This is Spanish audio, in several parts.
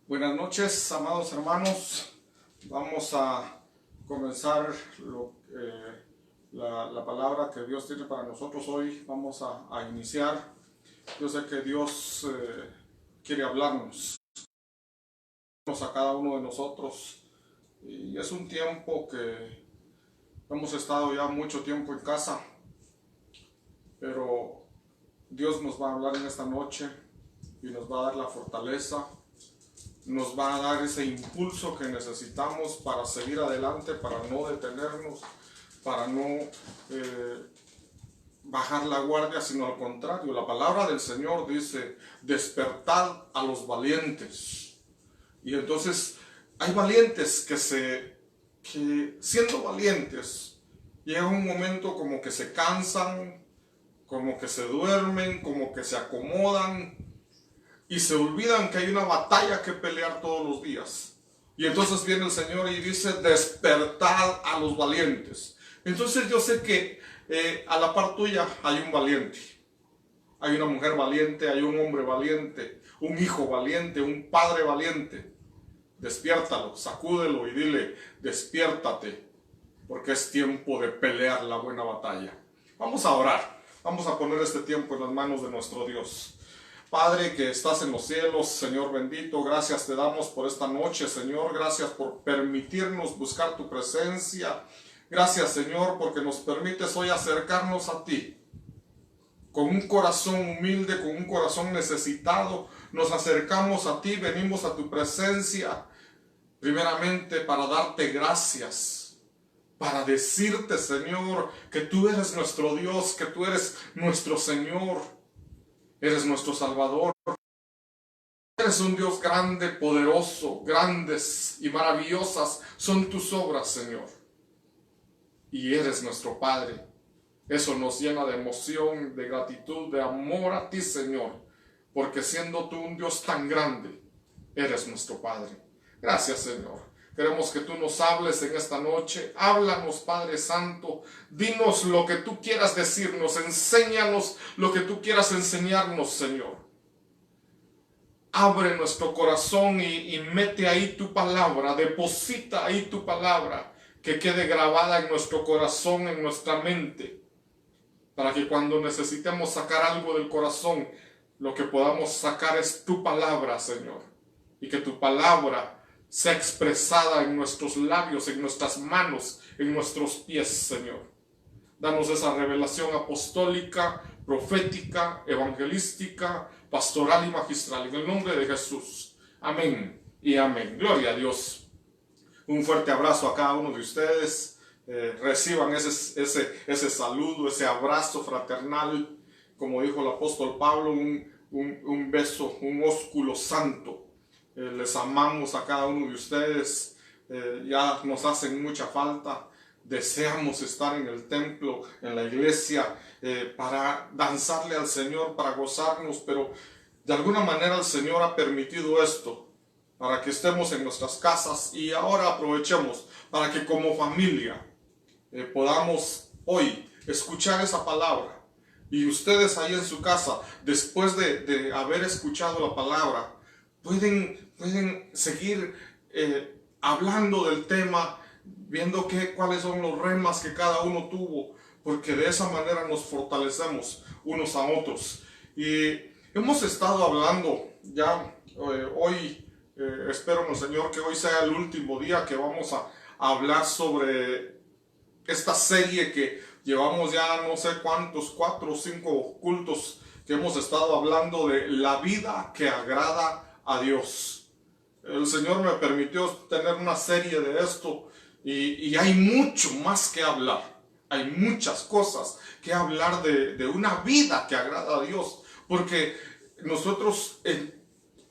Buenas noches, amados hermanos. Vamos a comenzar la palabra que Dios tiene para nosotros hoy. Vamos a iniciar. Yo sé que Dios quiere hablarnos a cada uno de nosotros. Y es un tiempo que hemos estado ya mucho tiempo en casa, pero Dios nos va a hablar en esta noche y nos va a dar la fortaleza. Nos va a dar ese impulso que necesitamos para seguir adelante, para no detenernos, para no bajar la guardia, sino al contrario. La palabra del Señor dice: despertad a los valientes. Y entonces hay valientes que siendo valientes, llega un momento como que se cansan, como que se duermen, como que se acomodan, y se olvidan que hay una batalla que pelear todos los días. Y entonces viene el Señor y dice: despertad a los valientes. Entonces yo sé que a la par tuya hay un valiente. Hay una mujer valiente, hay un hombre valiente, un hijo valiente, un padre valiente. Despiértalo, sacúdelo y dile: despiértate, porque es tiempo de pelear la buena batalla. Vamos a orar. Vamos a poner este tiempo en las manos de nuestro Dios. Padre que estás en los cielos, Señor bendito, gracias te damos por esta noche, Señor. Gracias por permitirnos buscar tu presencia. Gracias, Señor, porque nos permites hoy acercarnos a ti. Con un corazón humilde, con un corazón necesitado, nos acercamos a ti, venimos a tu presencia, primeramente para darte gracias, para decirte, Señor, que tú eres nuestro Dios, que tú eres nuestro Señor. Eres nuestro Salvador. Eres un Dios grande, poderoso, grandes y maravillosas son tus obras, Señor. Y eres nuestro Padre. Eso nos llena de emoción, de gratitud, de amor a ti, Señor. Porque siendo tú un Dios tan grande, eres nuestro Padre. Gracias, Señor. Queremos que tú nos hables en esta noche. Háblanos, Padre Santo. Dinos lo que tú quieras decirnos. Enséñanos lo que tú quieras enseñarnos, Señor. Abre nuestro corazón y mete ahí tu palabra. Deposita ahí tu palabra. Que quede grabada en nuestro corazón, en nuestra mente. Para que cuando necesitemos sacar algo del corazón, lo que podamos sacar es tu palabra, Señor. Y que tu palabra sea expresada en nuestros labios, en nuestras manos, en nuestros pies, Señor. Danos esa revelación apostólica, profética, evangelística, pastoral y magistral. En el nombre de Jesús. Amén y amén. Gloria a Dios. Un fuerte abrazo a cada uno de ustedes. Reciban ese saludo, ese abrazo fraternal. Como dijo el apóstol Pablo, un beso, un ósculo santo. Les amamos a cada uno de ustedes, ya nos hacen mucha falta. Deseamos estar en el templo, en la iglesia, para danzarle al Señor, para gozarnos, pero de alguna manera el Señor ha permitido esto, para que estemos en nuestras casas. Y ahora aprovechemos para que como familia podamos hoy escuchar esa palabra. Y ustedes ahí en su casa, después de haber escuchado la palabra, pueden seguir hablando del tema, viendo cuáles son los remas que cada uno tuvo, porque de esa manera nos fortalecemos unos a otros. Y hemos estado hablando ya hoy, espero en el Señor que hoy sea el último día que vamos a hablar sobre esta serie que llevamos ya no sé cuántos, 4 o 5 cultos que hemos estado hablando de la vida que agrada a Dios. El Señor me permitió tener una serie de esto y hay mucho más que hablar. Hay muchas cosas que hablar de una vida que agrada a Dios, porque nosotros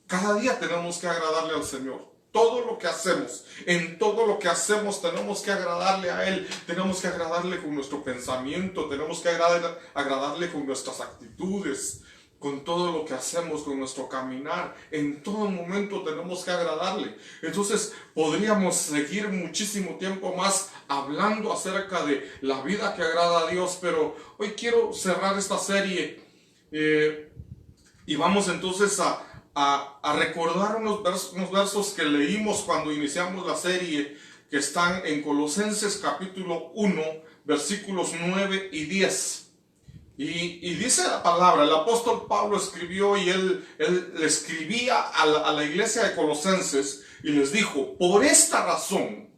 cada día tenemos que agradarle al Señor. Todo lo que hacemos, en todo lo que hacemos tenemos que agradarle a Él, tenemos que agradarle con nuestro pensamiento, tenemos que agradarle con nuestras actitudes, con todo lo que hacemos, con nuestro caminar. En todo momento tenemos que agradarle. Entonces podríamos seguir muchísimo tiempo más hablando acerca de la vida que agrada a Dios, pero hoy quiero cerrar esta serie y vamos entonces a a recordar unos versos que leímos cuando iniciamos la serie, que están en Colosenses capítulo 1, versículos 9 y 10. Y dice la palabra, el apóstol Pablo escribió y él le escribía a la iglesia de Colosenses y les dijo: por esta razón,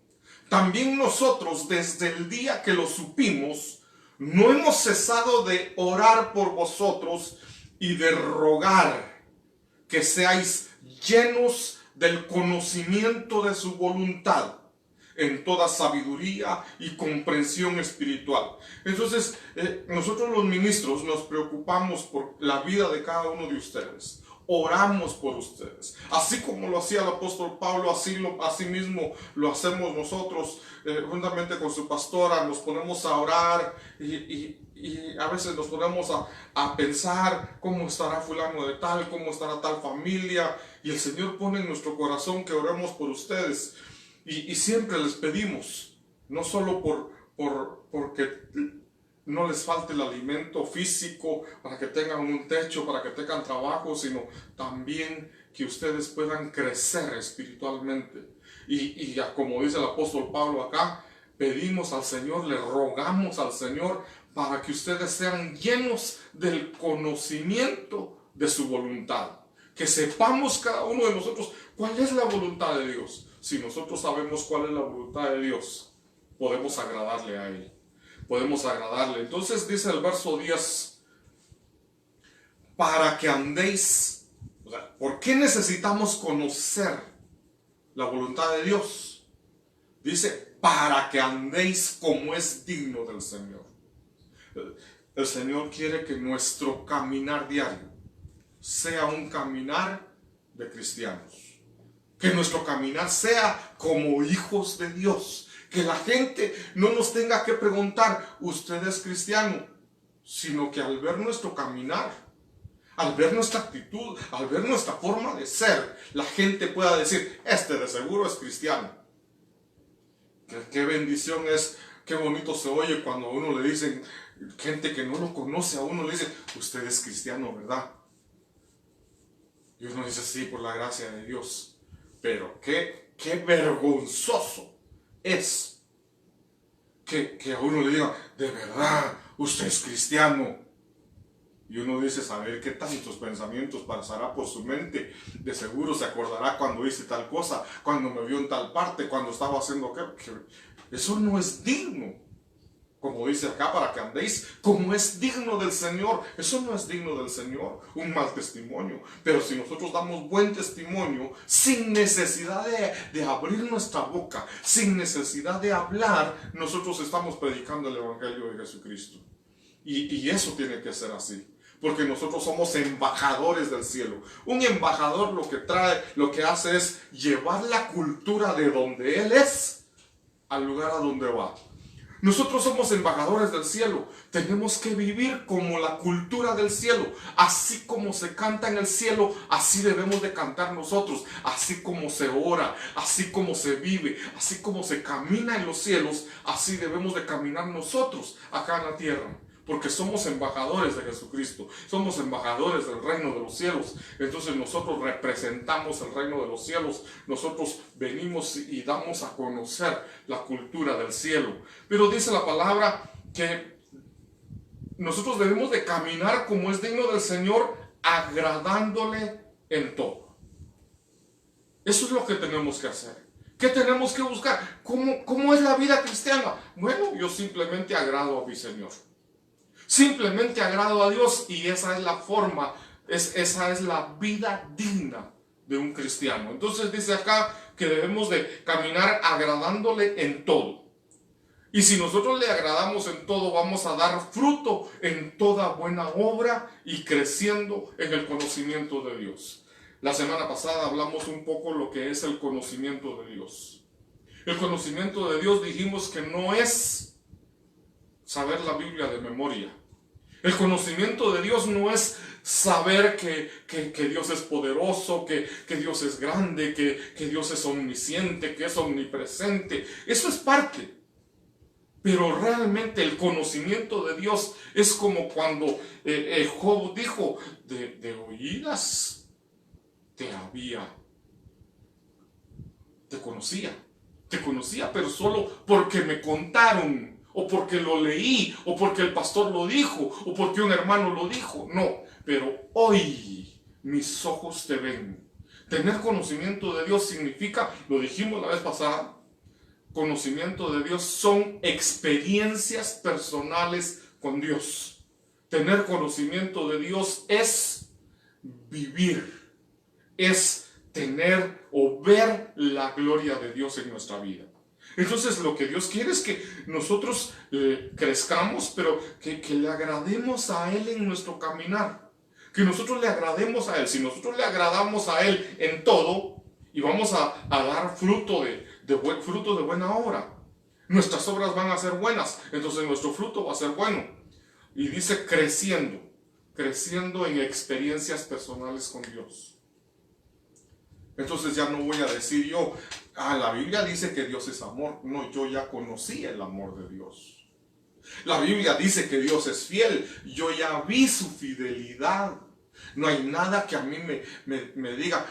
también nosotros desde el día que lo supimos, no hemos cesado de orar por vosotros y de rogar que seáis llenos del conocimiento de su voluntad, en toda sabiduría y comprensión espiritual. Entonces, nosotros los ministros nos preocupamos por la vida de cada uno de ustedes. Oramos por ustedes. Así como lo hacía el apóstol Pablo, así mismo lo hacemos nosotros, juntamente con su pastora. Nos ponemos a orar y a veces nos ponemos a pensar cómo estará fulano de tal, cómo estará tal familia. Y el Señor pone en nuestro corazón que oremos por ustedes. Y siempre les pedimos, no solo porque no les falte el alimento físico, para que tengan un techo, para que tengan trabajo, sino también que ustedes puedan crecer espiritualmente. Y como dice el apóstol Pablo acá, pedimos al Señor, le rogamos al Señor para que ustedes sean llenos del conocimiento de su voluntad. Que sepamos cada uno de nosotros cuál es la voluntad de Dios. Si nosotros sabemos cuál es la voluntad de Dios, podemos agradarle a Él. Podemos agradarle. Entonces dice el verso 10, para que andéis. O sea, ¿por qué necesitamos conocer la voluntad de Dios? Dice, para que andéis como es digno del Señor. El Señor quiere que nuestro caminar diario sea un caminar de cristianos. Que nuestro caminar sea como hijos de Dios. Que la gente no nos tenga que preguntar, ¿usted es cristiano? Sino que al ver nuestro caminar, al ver nuestra actitud, al ver nuestra forma de ser, la gente pueda decir, este de seguro es cristiano. Qué bendición es, qué bonito se oye cuando a uno le dicen, gente que no lo conoce a uno le dice, usted es cristiano, ¿verdad? Y uno dice, sí, por la gracia de Dios. Pero qué vergonzoso es que a uno le diga, de verdad, usted es cristiano. Y uno dice, saber qué tantos pensamientos pasará por su mente. De seguro se acordará cuando hice tal cosa, cuando me vio en tal parte, cuando estaba haciendo aquello. Eso no es digno. Como dice acá, para que andéis como es digno del Señor. Eso no es digno del Señor, un mal testimonio. Pero si nosotros damos buen testimonio, sin necesidad de abrir nuestra boca, sin necesidad de hablar, nosotros estamos predicando el Evangelio de Jesucristo. Y eso tiene que ser así. Porque nosotros somos embajadores del cielo. Un embajador lo que hace es llevar la cultura de donde él es al lugar a donde va. Nosotros somos embajadores del cielo. Tenemos que vivir como la cultura del cielo. Así como se canta en el cielo, así debemos de cantar nosotros. Así como se ora, así como se vive, así como se camina en los cielos, así debemos de caminar nosotros acá en la tierra. Porque somos embajadores de Jesucristo, somos embajadores del reino de los cielos. Entonces nosotros representamos el reino de los cielos, nosotros venimos y damos a conocer la cultura del cielo. Pero dice la palabra que nosotros debemos de caminar como es digno del Señor, agradándole en todo. Eso es lo que tenemos que hacer. ¿Qué tenemos que buscar? ¿Cómo es la vida cristiana? Bueno, yo simplemente agrado a mi Señor. Simplemente agrado a Dios, y esa es la forma, esa es la vida digna de un cristiano. Entonces dice acá que debemos de caminar agradándole en todo. Y si nosotros le agradamos en todo, vamos a dar fruto en toda buena obra y creciendo en el conocimiento de Dios. La semana pasada hablamos un poco lo que es el conocimiento de Dios. El conocimiento de Dios dijimos que no es saber la Biblia de memoria. El conocimiento de Dios no es saber que Dios es poderoso, que Dios es grande, que Dios es omnisciente, que es omnipresente. Eso es parte. Pero realmente el conocimiento de Dios es como cuando Job dijo, de oídas te conocía, pero solo porque me contaron, o porque lo leí, o porque el pastor lo dijo, o porque un hermano lo dijo. No, pero hoy mis ojos te ven. Tener conocimiento de Dios significa, lo dijimos la vez pasada, conocimiento de Dios son experiencias personales con Dios. Tener conocimiento de Dios es vivir, es tener o ver la gloria de Dios en nuestra vida. Entonces lo que Dios quiere es que nosotros crezcamos, pero que le agrademos a Él en nuestro caminar. Que nosotros le agrademos a Él. Si nosotros le agradamos a Él en todo, y vamos a dar fruto fruto de buena obra, nuestras obras van a ser buenas, entonces nuestro fruto va a ser bueno. Y dice creciendo en experiencias personales con Dios. Entonces ya no voy a decir yo, la Biblia dice que Dios es amor. No, yo ya conocí el amor de Dios. La Biblia dice que Dios es fiel. Yo ya vi su fidelidad. No hay nada que a mí me diga,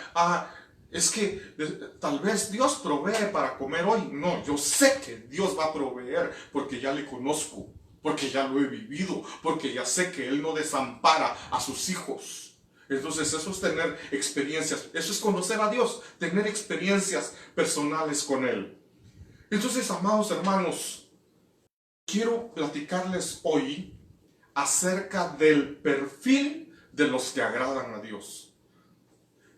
es que tal vez Dios provee para comer hoy. No, yo sé que Dios va a proveer porque ya le conozco, porque ya lo he vivido, porque ya sé que Él no desampara a sus hijos. Entonces eso es tener experiencias, eso es conocer a Dios, tener experiencias personales con Él. Entonces, amados hermanos, quiero platicarles hoy acerca del perfil de los que agradan a Dios.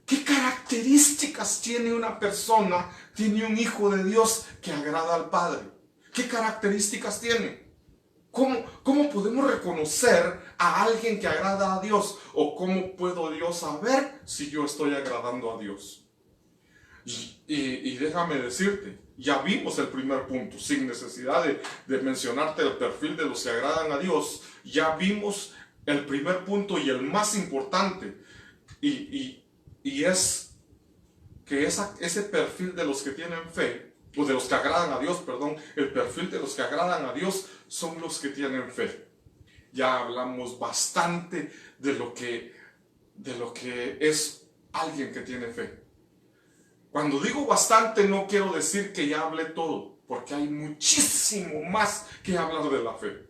¿Qué características tiene una persona, tiene un hijo de Dios que agrada al Padre? ¿Qué características tiene? ¿Cómo podemos reconocer a alguien que agrada a Dios? ¿O cómo puedo yo saber si yo estoy agradando a Dios? Y déjame decirte, ya vimos el primer punto, sin necesidad de mencionarte el perfil de los que agradan a Dios. Ya vimos el primer punto y el más importante. Y es que ese perfil de los que tienen fe, o de los que agradan a Dios, perdón, el perfil de los que agradan a Dios son los que tienen fe. Ya hablamos bastante de lo que es alguien que tiene fe. Cuando digo bastante no quiero decir que ya hablé todo, porque hay muchísimo más que hablar de la fe.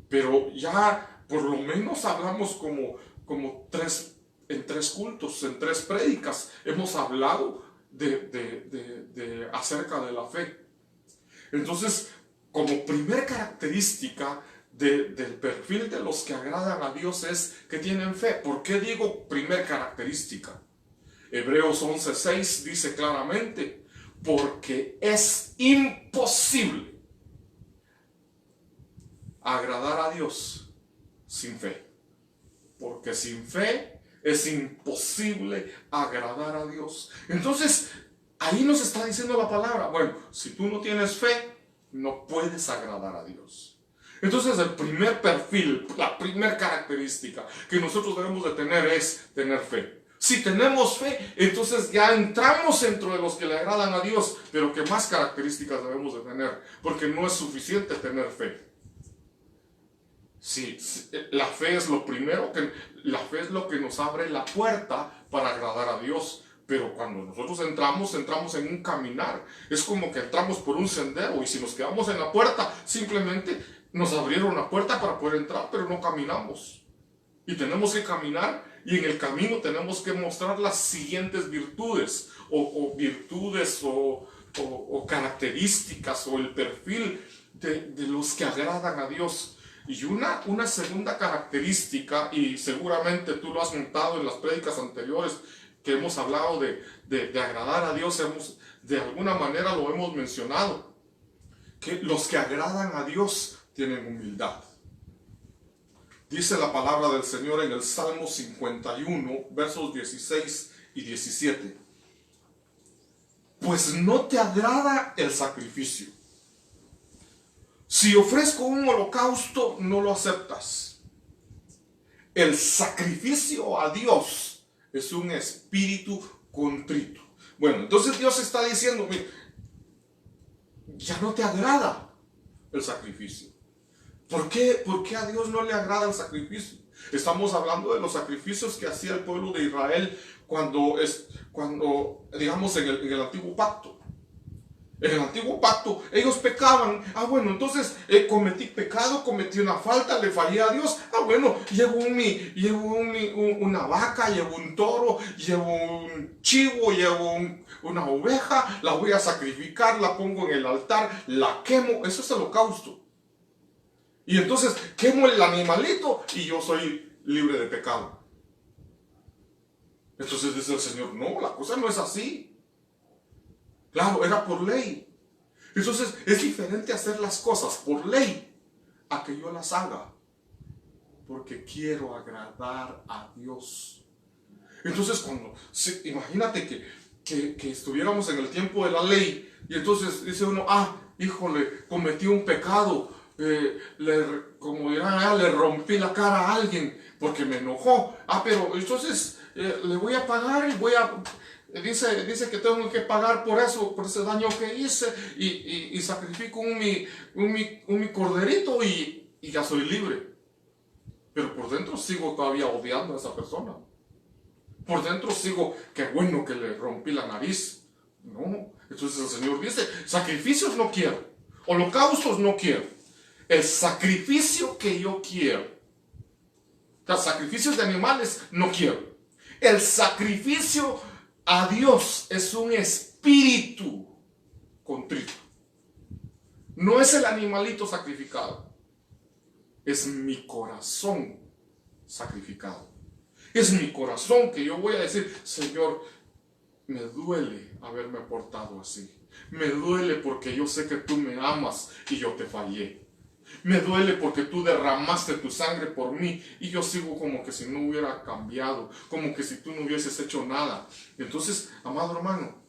Pero ya por lo menos hablamos como en tres cultos, en tres prédicas, hemos hablado acerca de la fe. Entonces, como primer característica del perfil de los que agradan a Dios es que tienen fe. ¿Por qué digo primer característica? Hebreos 11:6 dice claramente, porque es imposible agradar a Dios sin fe. Porque sin fe es imposible agradar a Dios. Entonces, ahí nos está diciendo la palabra, bueno, si tú no tienes fe, no puedes agradar a Dios. Entonces, el primer perfil, la primera característica que nosotros debemos de tener es tener fe. Si tenemos fe, entonces ya entramos dentro de los que le agradan a Dios. Pero ¿qué más características debemos de tener? Porque no es suficiente tener fe. Sí, la fe es lo primero, la fe es lo que nos abre la puerta para agradar a Dios. Pero cuando nosotros entramos en un caminar. Es como que entramos por un sendero y si nos quedamos en la puerta, simplemente nos abrieron la puerta para poder entrar, pero no caminamos. Y tenemos que caminar y en el camino tenemos que mostrar las siguientes virtudes o virtudes o características o el perfil de los que agradan a Dios. Y una segunda característica, y seguramente tú lo has notado en las prédicas anteriores que hemos hablado de agradar a Dios, de alguna manera lo hemos mencionado, que los que agradan a Dios tienen humildad. Dice la palabra del Señor en el Salmo 51, versos 16 y 17. Pues no te agrada el sacrificio. Si ofrezco un holocausto, no lo aceptas. El sacrificio a Dios es un espíritu contrito. Bueno, entonces Dios está diciendo, mira, ya no te agrada el sacrificio. ¿Por qué a Dios no le agrada el sacrificio? Estamos hablando de los sacrificios que hacía el pueblo de Israel cuando digamos, en el antiguo pacto. En el antiguo pacto ellos pecaban. Bueno, entonces cometí pecado, cometí una falta, le fallé a Dios. Bueno, llevo una vaca, llevo un toro, llevo un chivo, llevo una oveja, la voy a sacrificar, la pongo en el altar, la quemo. Eso es el holocausto. Y entonces quemo el animalito y yo soy libre de pecado. Entonces dice el Señor, no, la cosa no es así. Claro, era por ley. Entonces es diferente hacer las cosas por ley a que yo las haga porque quiero agradar a Dios. Entonces imagínate que estuviéramos en el tiempo de la ley y entonces dice uno, híjole, cometí un pecado, como dirán, le rompí la cara a alguien porque me enojó. Pero entonces le voy a pagar y voy a... Dice que tengo que pagar por eso, por ese daño que hice y sacrifico mi corderito y ya soy libre. Pero por dentro sigo todavía odiando a esa persona. Por dentro sigo, qué bueno que le rompí la nariz. No, entonces el Señor dice, sacrificios no quiero, holocaustos no quiero. El sacrificio que yo quiero, los sacrificios de animales no quiero. El sacrificio a Dios es un espíritu contrito. No es el animalito sacrificado. Es mi corazón sacrificado. Es mi corazón que yo voy a decir, Señor, me duele haberme portado así. Me duele porque yo sé que tú me amas y yo te fallé. Me duele porque tú derramaste tu sangre por mí y yo sigo como que si no hubiera cambiado, como que si tú no hubieses hecho nada. Entonces, amado hermano,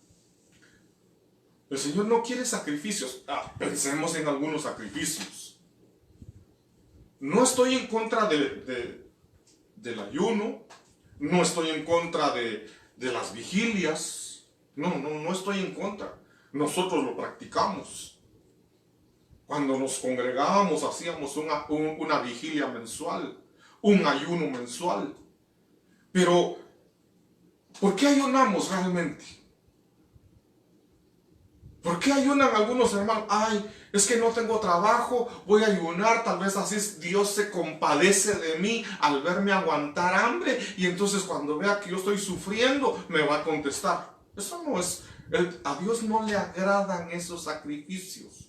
el Señor no quiere sacrificios. Pensemos en algunos sacrificios. No estoy en contra del ayuno, no estoy en contra de las vigilias. No estoy en contra. Nosotros lo practicamos. Cuando nos congregábamos hacíamos una vigilia mensual, un ayuno mensual. Pero, ¿por qué ayunamos realmente? ¿Por qué ayunan algunos hermanos? Es que no tengo trabajo, voy a ayunar, tal vez así Dios se compadece de mí al verme aguantar hambre y entonces cuando vea que yo estoy sufriendo me va a contestar. Eso no es, a Dios no le agradan esos sacrificios.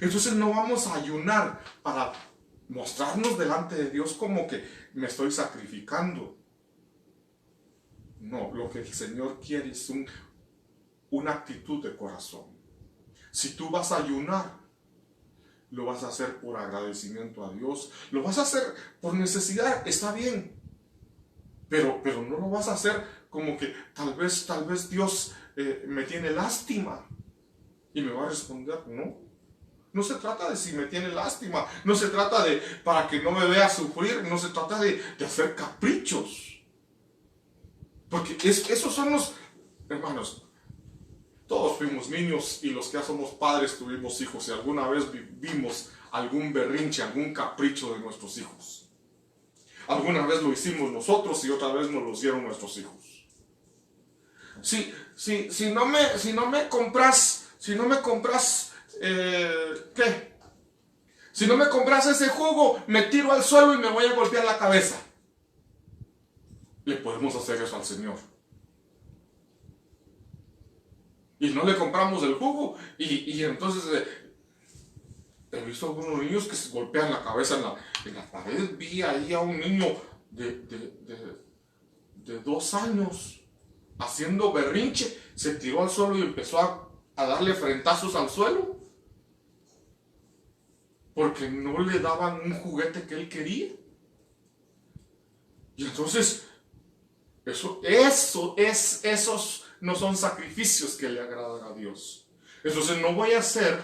Entonces no vamos a ayunar para mostrarnos delante de Dios como que me estoy sacrificando. No, lo que el Señor quiere es una actitud de corazón. Si tú vas a ayunar, lo vas a hacer por agradecimiento a Dios, lo vas a hacer por necesidad, está bien. Pero no lo vas a hacer como que tal vez Dios me tiene lástima y me va a responder, no. No se trata de si me tiene lástima, no se trata de para que no me vea sufrir, no se trata de hacer caprichos. Porque esos son los, hermanos, todos fuimos niños y los que ya somos padres tuvimos hijos y alguna vez vimos algún berrinche, algún capricho de nuestros hijos. Alguna vez lo hicimos nosotros y otra vez nos lo hicieron nuestros hijos. Si no me compras, ¿qué? Si no me compras ese jugo, me tiro al suelo y me voy a golpear la cabeza. Le podemos hacer eso al Señor. Y no le compramos el jugo y entonces he visto a algunos niños que se golpean la cabeza en la pared. Vi ahí a un niño de 2 años haciendo berrinche, se tiró al suelo y empezó a darle frentazos al suelo porque no le daban un juguete que él quería. Y entonces esos no son sacrificios que le agradan a Dios. Entonces no voy a hacer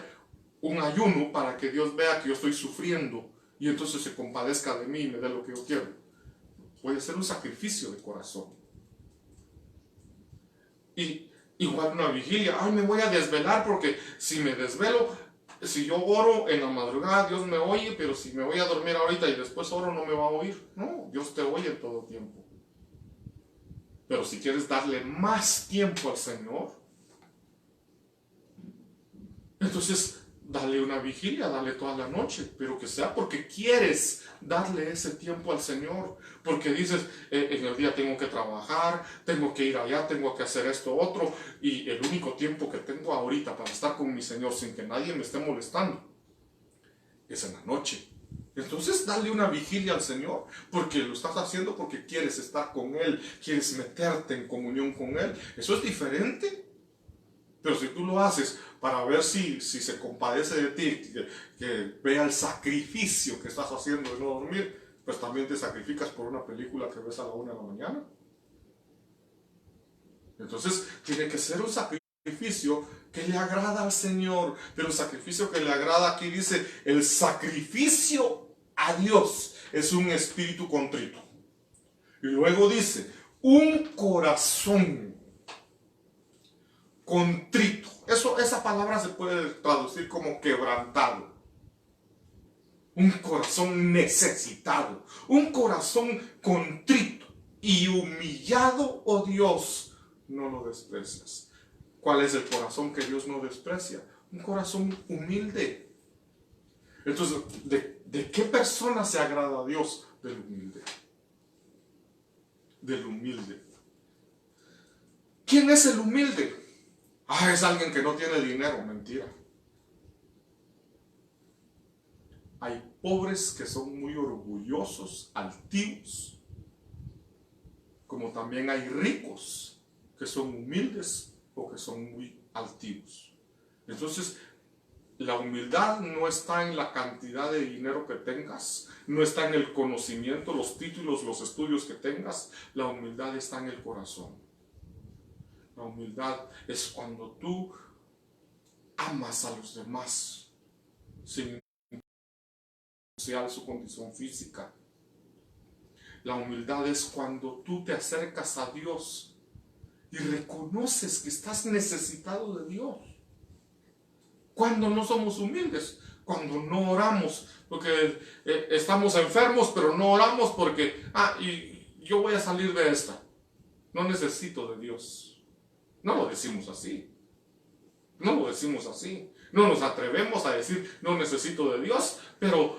un ayuno para que Dios vea que yo estoy sufriendo y entonces se compadezca de mí y me dé lo que yo quiero. Voy a hacer un sacrificio de corazón. Y igual una vigilia, me voy a desvelar porque si me desvelo, si yo oro en la madrugada, Dios me oye, pero si me voy a dormir ahorita y después oro, no me va a oír. No, Dios te oye todo tiempo. Pero si quieres darle más tiempo al Señor, entonces dale una vigilia, dale toda la noche, pero que sea porque quieres darle ese tiempo al Señor, porque dices, en el día tengo que trabajar, tengo que ir allá, tengo que hacer esto, otro, y el único tiempo que tengo ahorita para estar con mi Señor sin que nadie me esté molestando es en la noche. Entonces dale una vigilia al Señor, porque lo estás haciendo porque quieres estar con Él, quieres meterte en comunión con Él. Eso es diferente. Pero si tú lo haces para ver si se compadece de ti, que vea el sacrificio que estás haciendo de no dormir, pues también te sacrificas por una película que ves a la 1 de la mañana. Entonces tiene que ser un sacrificio que le agrada al Señor, pero el sacrificio que le agrada, aquí dice, el sacrificio a Dios es un espíritu contrito. Y luego dice, un corazón contrito. Esa palabra se puede traducir como quebrantado. Un corazón necesitado, un corazón contrito y humillado, oh Dios, no lo desprecias. ¿Cuál es el corazón que Dios no desprecia? Un corazón humilde. Entonces, ¿de qué persona se agrada a Dios? Del humilde. Del humilde. ¿Quién es el humilde? Es alguien que no tiene dinero. Mentira. Hay pobres que son muy orgullosos, altivos, como también hay ricos que son humildes o que son muy altivos. Entonces, la humildad no está en la cantidad de dinero que tengas, no está en el conocimiento, los títulos, los estudios que tengas. La humildad está en el corazón. La humildad es cuando tú amas a los demás sin su condición física. La humildad es cuando tú te acercas a Dios y reconoces que estás necesitado de Dios. Cuando no somos humildes, cuando no oramos, porque estamos enfermos, pero no oramos porque, y yo voy a salir de esta. No necesito de Dios. No lo decimos así. No lo decimos así. No nos atrevemos a decir, no necesito de Dios, pero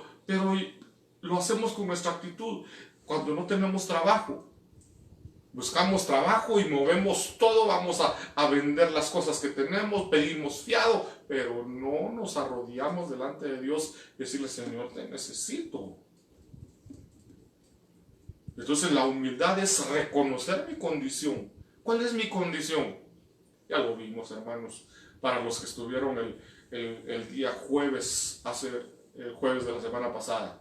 lo hacemos con nuestra actitud. Cuando no tenemos trabajo, buscamos trabajo y movemos todo, vamos a vender las cosas que tenemos, pedimos fiado, pero no nos arrodillamos delante de Dios y decirle, Señor, te necesito. Entonces la humildad es reconocer mi condición. ¿Cuál es mi condición? Ya lo vimos, hermanos, para los que estuvieron el día jueves, el jueves de la semana pasada.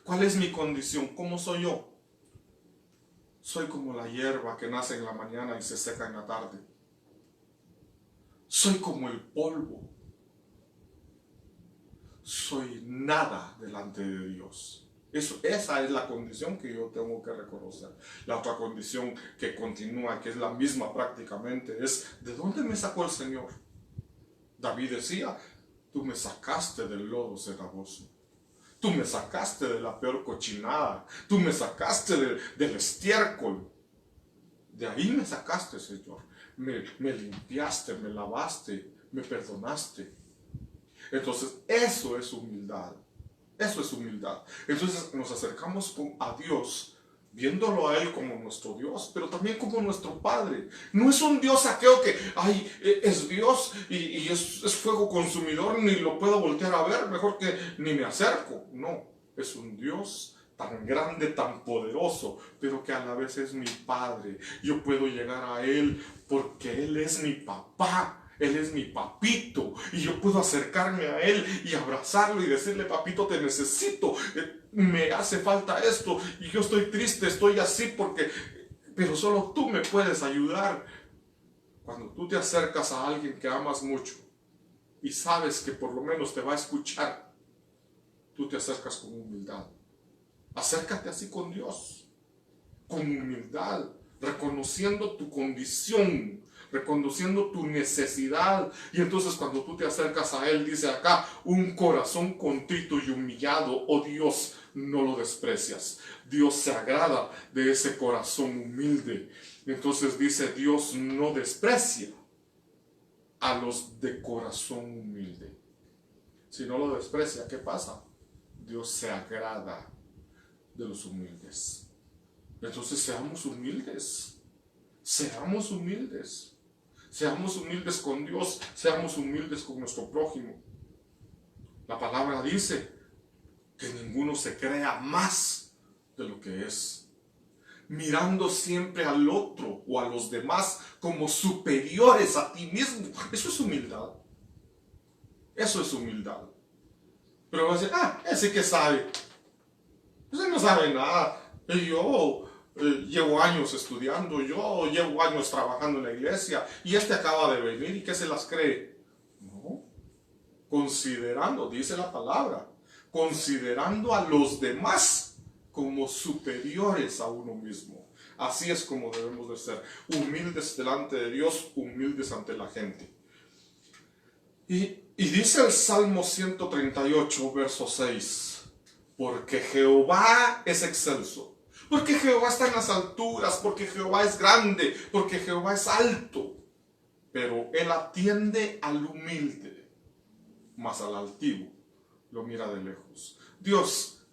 ¿Cuál es mi condición? ¿Cómo soy yo? Soy como la hierba que nace en la mañana y se seca en la tarde. Soy como el polvo. Soy nada delante de Dios. Esa es la condición que yo tengo que reconocer. La otra condición que continúa, que es la misma prácticamente, es ¿de dónde me sacó el Señor? David decía, tú me sacaste del lodo cenagoso. Tú me sacaste de la peor cochinada. Tú me sacaste del estiércol. De ahí me sacaste, Señor. Me limpiaste, me lavaste, me perdonaste. Entonces, eso es humildad. Eso es humildad. Entonces nos acercamos a Dios, viéndolo a Él como nuestro Dios, pero también como nuestro Padre. No es un Dios aquello que, es Dios y es fuego consumidor, ni lo puedo voltear a ver, mejor que ni me acerco. No, es un Dios tan grande, tan poderoso, pero que a la vez es mi Padre. Yo puedo llegar a Él porque Él es mi papá. Él es mi papito y yo puedo acercarme a Él y abrazarlo y decirle, papito, te necesito, me hace falta esto y yo estoy triste, estoy así pero solo tú me puedes ayudar. Cuando tú te acercas a alguien que amas mucho y sabes que por lo menos te va a escuchar, tú te acercas con humildad. Acércate así con Dios, con humildad, reconociendo tu condición, reconociendo tu necesidad. Y entonces cuando tú te acercas a Él, dice acá, un corazón contrito y humillado, oh Dios, no lo desprecias. Dios se agrada de ese corazón humilde. Entonces dice, Dios no desprecia a los de corazón humilde. Si no lo desprecia, ¿qué pasa? Dios se agrada de los humildes. Entonces seamos humildes. Seamos humildes. Seamos humildes con Dios. Seamos humildes con nuestro prójimo. La palabra dice que ninguno se crea más de lo que es, mirando siempre al otro o a los demás como superiores a ti mismo. Eso es humildad. Eso es humildad. Pero va a decir, ese que sabe. Ese no sabe nada. Yo llevo años estudiando, yo llevo años trabajando en la iglesia y este acaba de venir y ¿qué se las cree? No. Considerando, dice la palabra, considerando a los demás como superiores a uno mismo. Así es como debemos de ser, humildes delante de Dios, humildes ante la gente. Y dice el Salmo 138, verso 6, porque Jehová es excelso, porque Jehová está en las alturas, porque Jehová es grande, porque Jehová es alto, pero Él atiende al humilde, mas al altivo lo mira de lejos. Dios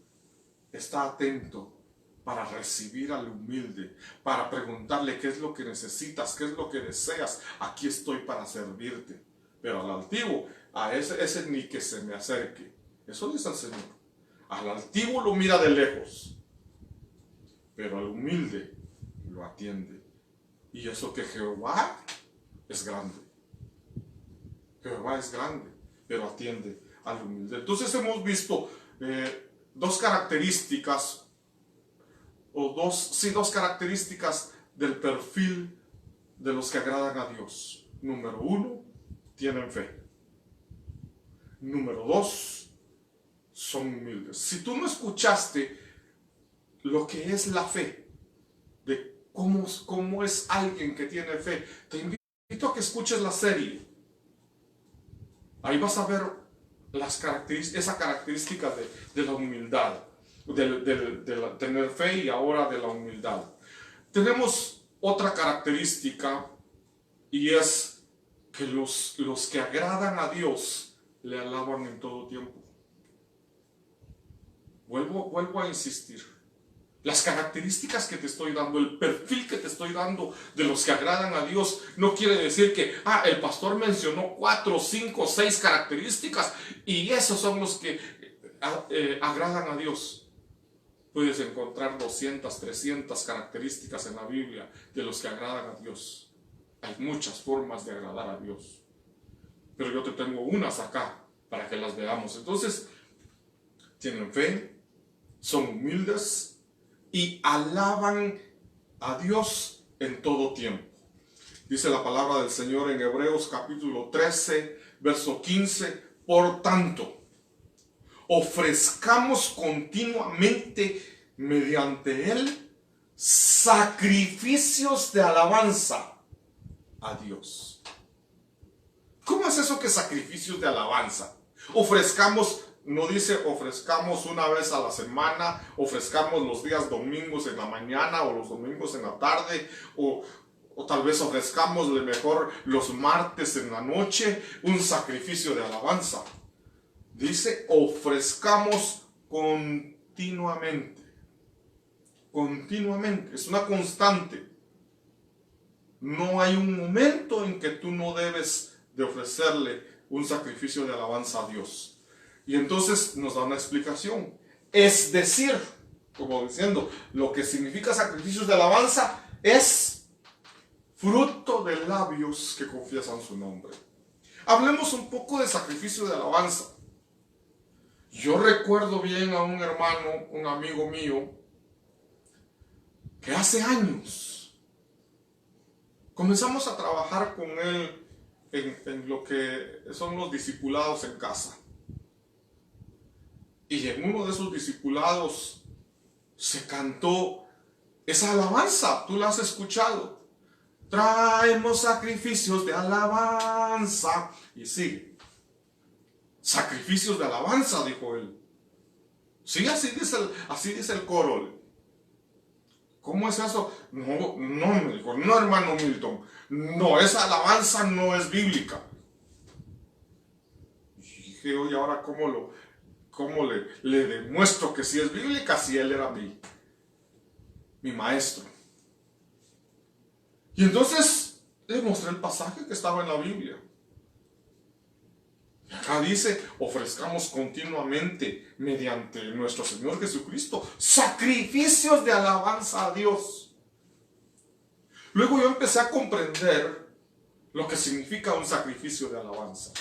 está atento para recibir al humilde, para preguntarle qué es lo que necesitas, qué es lo que deseas. Aquí estoy para servirte. Pero al altivo, a ese ni que se me acerque. Eso dice el Señor. Al altivo lo mira de lejos, pero al humilde lo atiende. Y eso que Jehová es grande. Jehová es grande, pero atiende al humilde. Entonces hemos visto dos características del perfil de los que agradan a Dios. Número 1, tienen fe. Número 2, son humildes. Si tú no escuchaste lo que es la fe, de cómo es alguien que tiene fe, te invito a que escuches la serie. Ahí vas a ver esa característica de la humildad, de tener fe y ahora de la humildad. Tenemos otra característica y es que los que agradan a Dios le alaban en todo tiempo. Vuelvo a insistir. Las características que te estoy dando, el perfil que te estoy dando de los que agradan a Dios, no quiere decir que, el pastor mencionó 4, 5, 6 características y esos son los que agradan a Dios. Puedes encontrar 200, 300 características en la Biblia de los que agradan a Dios. Hay muchas formas de agradar a Dios, pero yo te tengo unas acá para que las veamos. Entonces, tienen fe, son humildes y alaban a Dios en todo tiempo. Dice la palabra del Señor en Hebreos capítulo 13, verso 15, por tanto, ofrezcamos continuamente mediante Él sacrificios de alabanza a Dios. ¿Cómo es eso que sacrificios de alabanza? Ofrezcamos. No dice ofrezcamos una vez a la semana, ofrezcamos los días domingos en la mañana o los domingos en la tarde, o tal vez ofrezcamosle mejor los martes en la noche, un sacrificio de alabanza. Dice ofrezcamos continuamente. Continuamente, es una constante. No hay un momento en que tú no debes de ofrecerle un sacrificio de alabanza a Dios. Y entonces nos da una explicación. Es decir, como diciendo, lo que significa sacrificios de alabanza es fruto de labios que confiesan su nombre. Hablemos un poco de sacrificio de alabanza. Yo recuerdo bien a un hermano, un amigo mío, que hace años comenzamos a trabajar con él en lo que son los discipulados en casa. Y en uno de esos discipulados se cantó esa alabanza. Tú la has escuchado. Traemos sacrificios de alabanza. Y sigue. Sacrificios de alabanza, dijo él. Sí, así dice el coro. ¿Cómo es eso? No, me dijo, no, hermano Milton. No, esa alabanza no es bíblica. Y dije, oye, ahora cómo le demuestro que sí es bíblica si él era mi maestro? Y entonces le mostré el pasaje que estaba en la Biblia. Y acá dice, ofrezcamos continuamente mediante nuestro Señor Jesucristo sacrificios de alabanza a Dios. Luego yo empecé a comprender lo que significa un sacrificio de alabanza.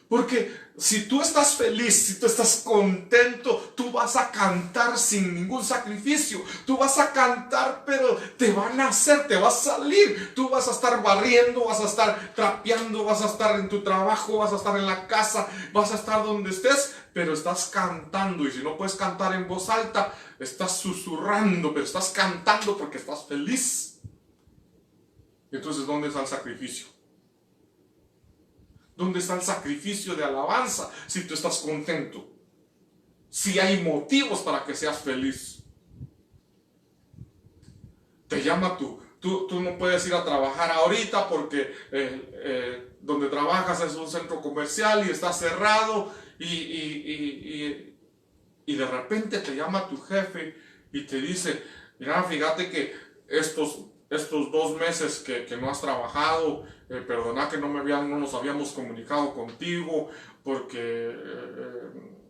Porque si tú estás feliz, si tú estás contento, tú vas a cantar sin ningún sacrificio. Tú vas a cantar, pero te van a hacer, te va a salir. Tú vas a estar barriendo, vas a estar trapeando, vas a estar en tu trabajo, vas a estar en la casa, vas a estar donde estés, pero estás cantando. Y si no puedes cantar en voz alta, estás susurrando, pero estás cantando porque estás feliz. Entonces, ¿dónde está el sacrificio? ¿Dónde está el sacrificio de alabanza si tú estás contento? Si hay motivos para que seas feliz. Te llama tú no puedes ir a trabajar ahorita porque donde trabajas es un centro comercial y está cerrado y de repente te llama tu jefe y te dice, mira, fíjate que estos 2 meses que no has trabajado, perdona que no nos habíamos comunicado contigo porque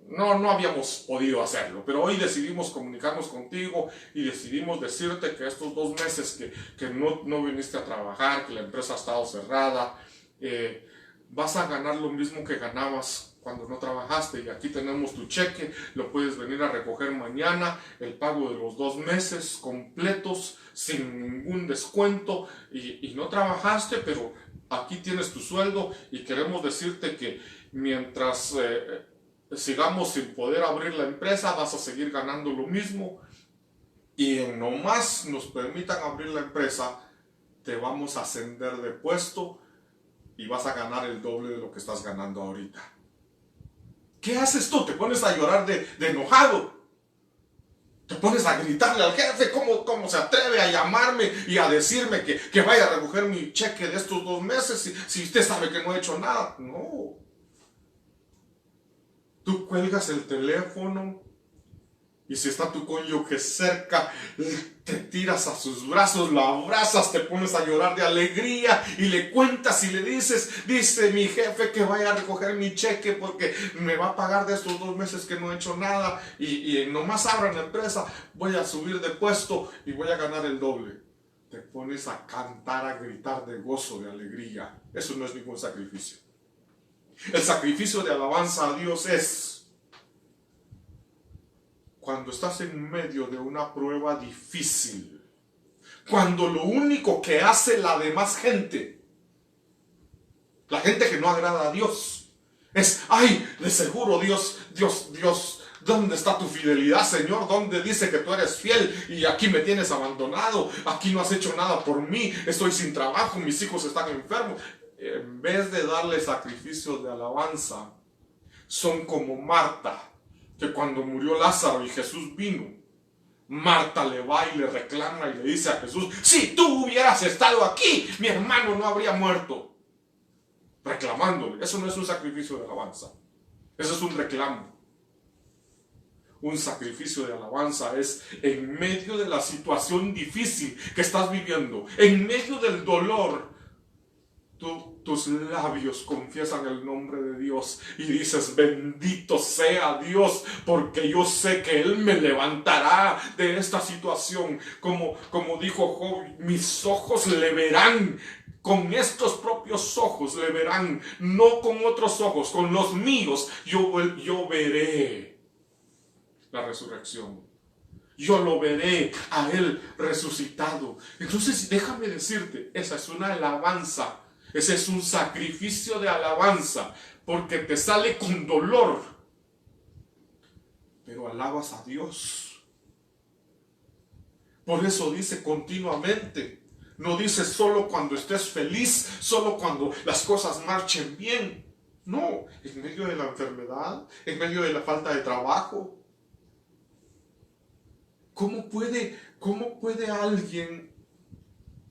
no habíamos podido hacerlo, pero hoy decidimos comunicarnos contigo y decidimos decirte que estos 2 meses que no viniste a trabajar, que la empresa ha estado cerrada, vas a ganar lo mismo que ganabas cuando no trabajaste, y aquí tenemos tu cheque, lo puedes venir a recoger mañana, el pago de los 2 meses completos, sin ningún descuento, y no trabajaste, pero aquí tienes tu sueldo, y queremos decirte que mientras sigamos sin poder abrir la empresa, vas a seguir ganando lo mismo, y en nomás nos permitan abrir la empresa, te vamos a ascender de puesto, y vas a ganar el doble de lo que estás ganando ahorita. ¿Qué haces tú? Te pones a llorar de enojado. Te pones a gritarle al jefe, ¿cómo se atreve a llamarme y a decirme que vaya a recoger mi cheque de estos 2 meses si usted sabe que no he hecho nada? No. Tú cuelgas el teléfono y si está tu cónyuge cerca, te tiras a sus brazos, lo abrazas, te pones a llorar de alegría y le cuentas y le dice mi jefe que vaya a recoger mi cheque porque me va a pagar de estos 2 meses que no he hecho nada y nomás abran la empresa, voy a subir de puesto y voy a ganar el doble. Te pones a cantar, a gritar de gozo, de alegría. Eso no es ningún sacrificio. El sacrificio de alabanza a Dios es cuando estás en medio de una prueba difícil, cuando lo único que hace la demás gente, la gente que no agrada a Dios, es, ay, de seguro Dios, ¿dónde está tu fidelidad, Señor? ¿Dónde dice que tú eres fiel y aquí me tienes abandonado? Aquí no has hecho nada por mí, estoy sin trabajo, mis hijos están enfermos. En vez de darle sacrificios de alabanza, son como Marta, que cuando murió Lázaro y Jesús vino, Marta le va y le reclama y le dice a Jesús, si tú hubieras estado aquí, mi hermano no habría muerto. Reclamándole. Eso no es un sacrificio de alabanza. Eso es un reclamo. Un sacrificio de alabanza es en medio de la situación difícil que estás viviendo, en medio del dolor, tus labios confiesan el nombre de Dios y dices, bendito sea Dios, porque yo sé que Él me levantará de esta situación. Como dijo Job, mis ojos le verán, con estos propios ojos le verán, no con otros ojos, con los míos yo veré la resurrección. Yo lo veré a Él resucitado. Entonces déjame decirte, esa es una alabanza. Ese es un sacrificio de alabanza, porque te sale con dolor, pero alabas a Dios. Por eso dice continuamente, no dice solo cuando estés feliz, solo cuando las cosas marchen bien. No, en medio de la enfermedad, en medio de la falta de trabajo, cómo puede alguien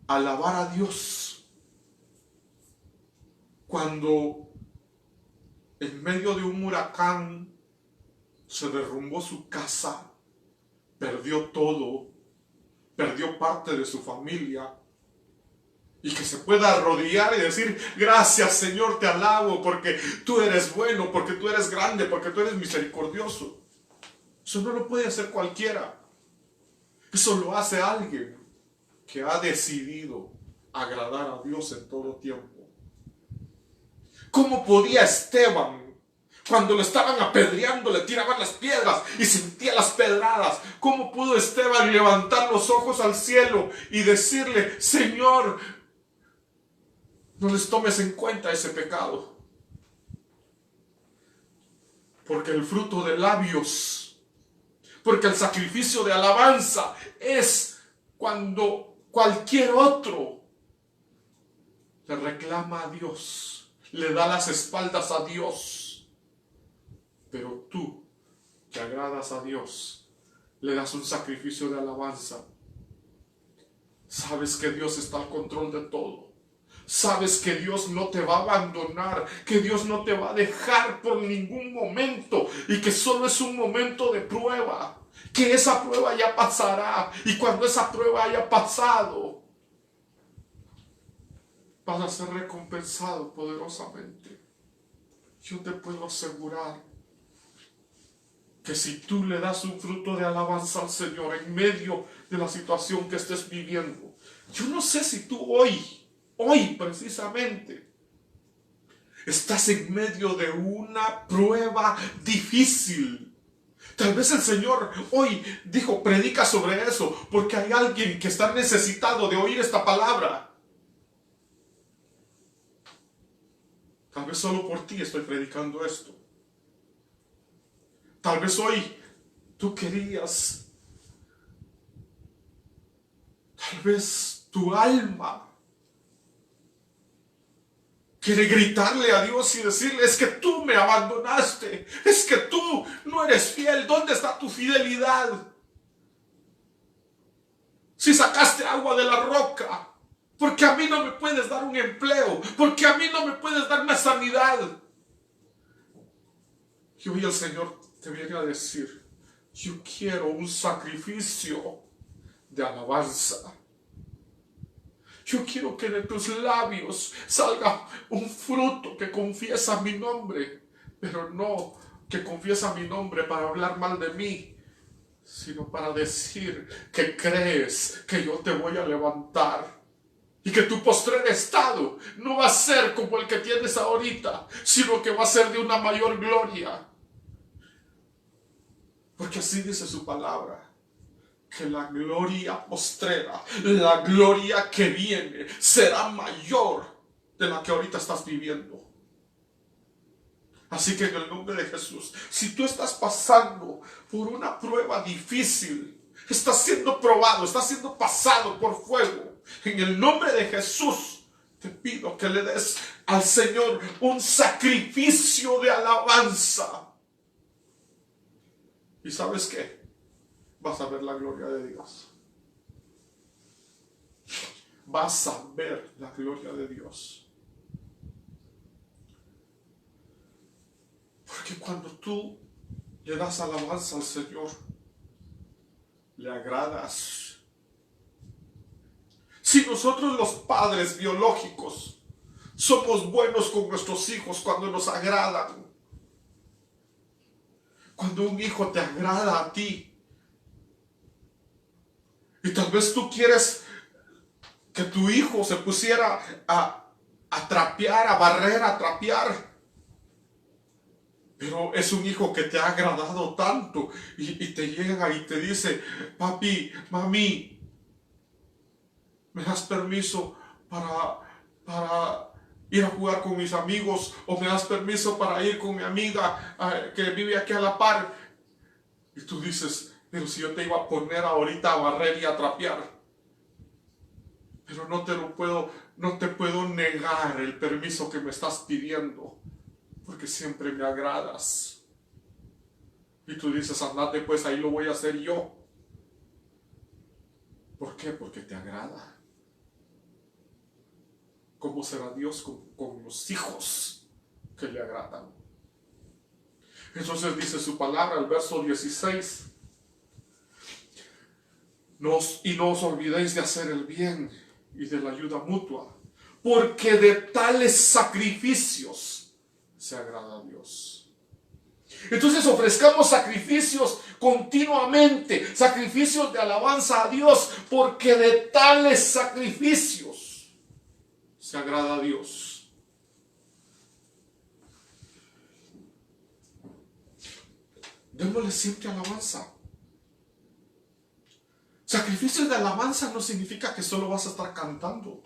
alabar a Dios cuando en medio de un huracán se derrumbó su casa, perdió todo, perdió parte de su familia? Y que se pueda arrodillar y decir: gracias, Señor, te alabo porque tú eres bueno, porque tú eres grande, porque tú eres misericordioso. Eso no lo puede hacer cualquiera. Eso lo hace alguien que ha decidido agradar a Dios en todo tiempo. ¿Cómo podía Esteban, cuando lo estaban apedreando, le tiraban las piedras y sentía las pedradas? ¿Cómo pudo Esteban levantar los ojos al cielo y decirle: Señor, no les tomes en cuenta ese pecado? Porque el fruto de labios, porque el sacrificio de alabanza es cuando cualquier otro le reclama a Dios, le da las espaldas a Dios. Pero tú, que agradas a Dios, le das un sacrificio de alabanza. Sabes que Dios está al control de todo. Sabes que Dios no te va a abandonar, que Dios no te va a dejar por ningún momento y que solo es un momento de prueba, que esa prueba ya pasará y cuando esa prueba haya pasado vas a ser recompensado poderosamente. Yo te puedo asegurar que si tú le das un fruto de alabanza al Señor en medio de la situación que estés viviendo, yo no sé si tú hoy precisamente, estás en medio de una prueba difícil. Tal vez el Señor hoy dijo: predica sobre eso, porque hay alguien que está necesitado de oír esta palabra. Tal vez solo por ti estoy predicando esto. Tal vez hoy tú querías, tal vez tu alma quiere gritarle a Dios y decirle: es que tú me abandonaste, es que tú no eres fiel. ¿Dónde está tu fidelidad? Si sacaste agua de la roca, ¿por qué a mí no me puedes dar un empleo? ¿Por qué a mí no me puedes dar una sanidad? Y hoy el Señor te viene a decir: yo quiero un sacrificio de alabanza. Yo quiero que de tus labios salga un fruto que confiesa mi nombre, pero no que confiesa mi nombre para hablar mal de mí, sino para decir que crees que yo te voy a levantar y que tu postrer estado no va a ser como el que tienes ahorita, sino que va a ser de una mayor gloria. Porque así dice su palabra, que la gloria postrera, la gloria que viene, será mayor de la que ahorita estás viviendo. Así que en el nombre de Jesús, si tú estás pasando por una prueba difícil, estás siendo probado, estás siendo pasado por fuego, en el nombre de Jesús, te pido que le des al Señor un sacrificio de alabanza. ¿Y sabes qué? Vas a ver la gloria de Dios. Vas a ver la gloria de Dios. Porque cuando tú le das alabanza al Señor, le agradas. Si nosotros los padres biológicos somos buenos con nuestros hijos cuando nos agradan, cuando un hijo te agrada a ti, y tal vez tú quieres que tu hijo se pusiera a trapear, a barrer, a trapear, pero es un hijo que te ha agradado tanto y te llega y te dice: papi, mami, ¿me das permiso para ir a jugar con mis amigos? ¿O me das permiso para ir con mi amiga que vive aquí a la par? Y tú dices: pero si yo te iba a poner ahorita a barrer y a trapear. Pero no te puedo negar el permiso que me estás pidiendo, porque siempre me agradas. Y tú dices: andate pues, ahí lo voy a hacer yo. ¿Por qué? Porque te agrada. ¿Cómo será Dios con los hijos que le agradan? Entonces dice su palabra, el verso 16. No os olvidéis de hacer el bien y de la ayuda mutua, porque de tales sacrificios se agrada a Dios. Entonces ofrezcamos sacrificios continuamente, sacrificios de alabanza a Dios, porque de tales sacrificios se agrada a Dios. Démosle siempre alabanza. Sacrificios de alabanza no significa que solo vas a estar cantando.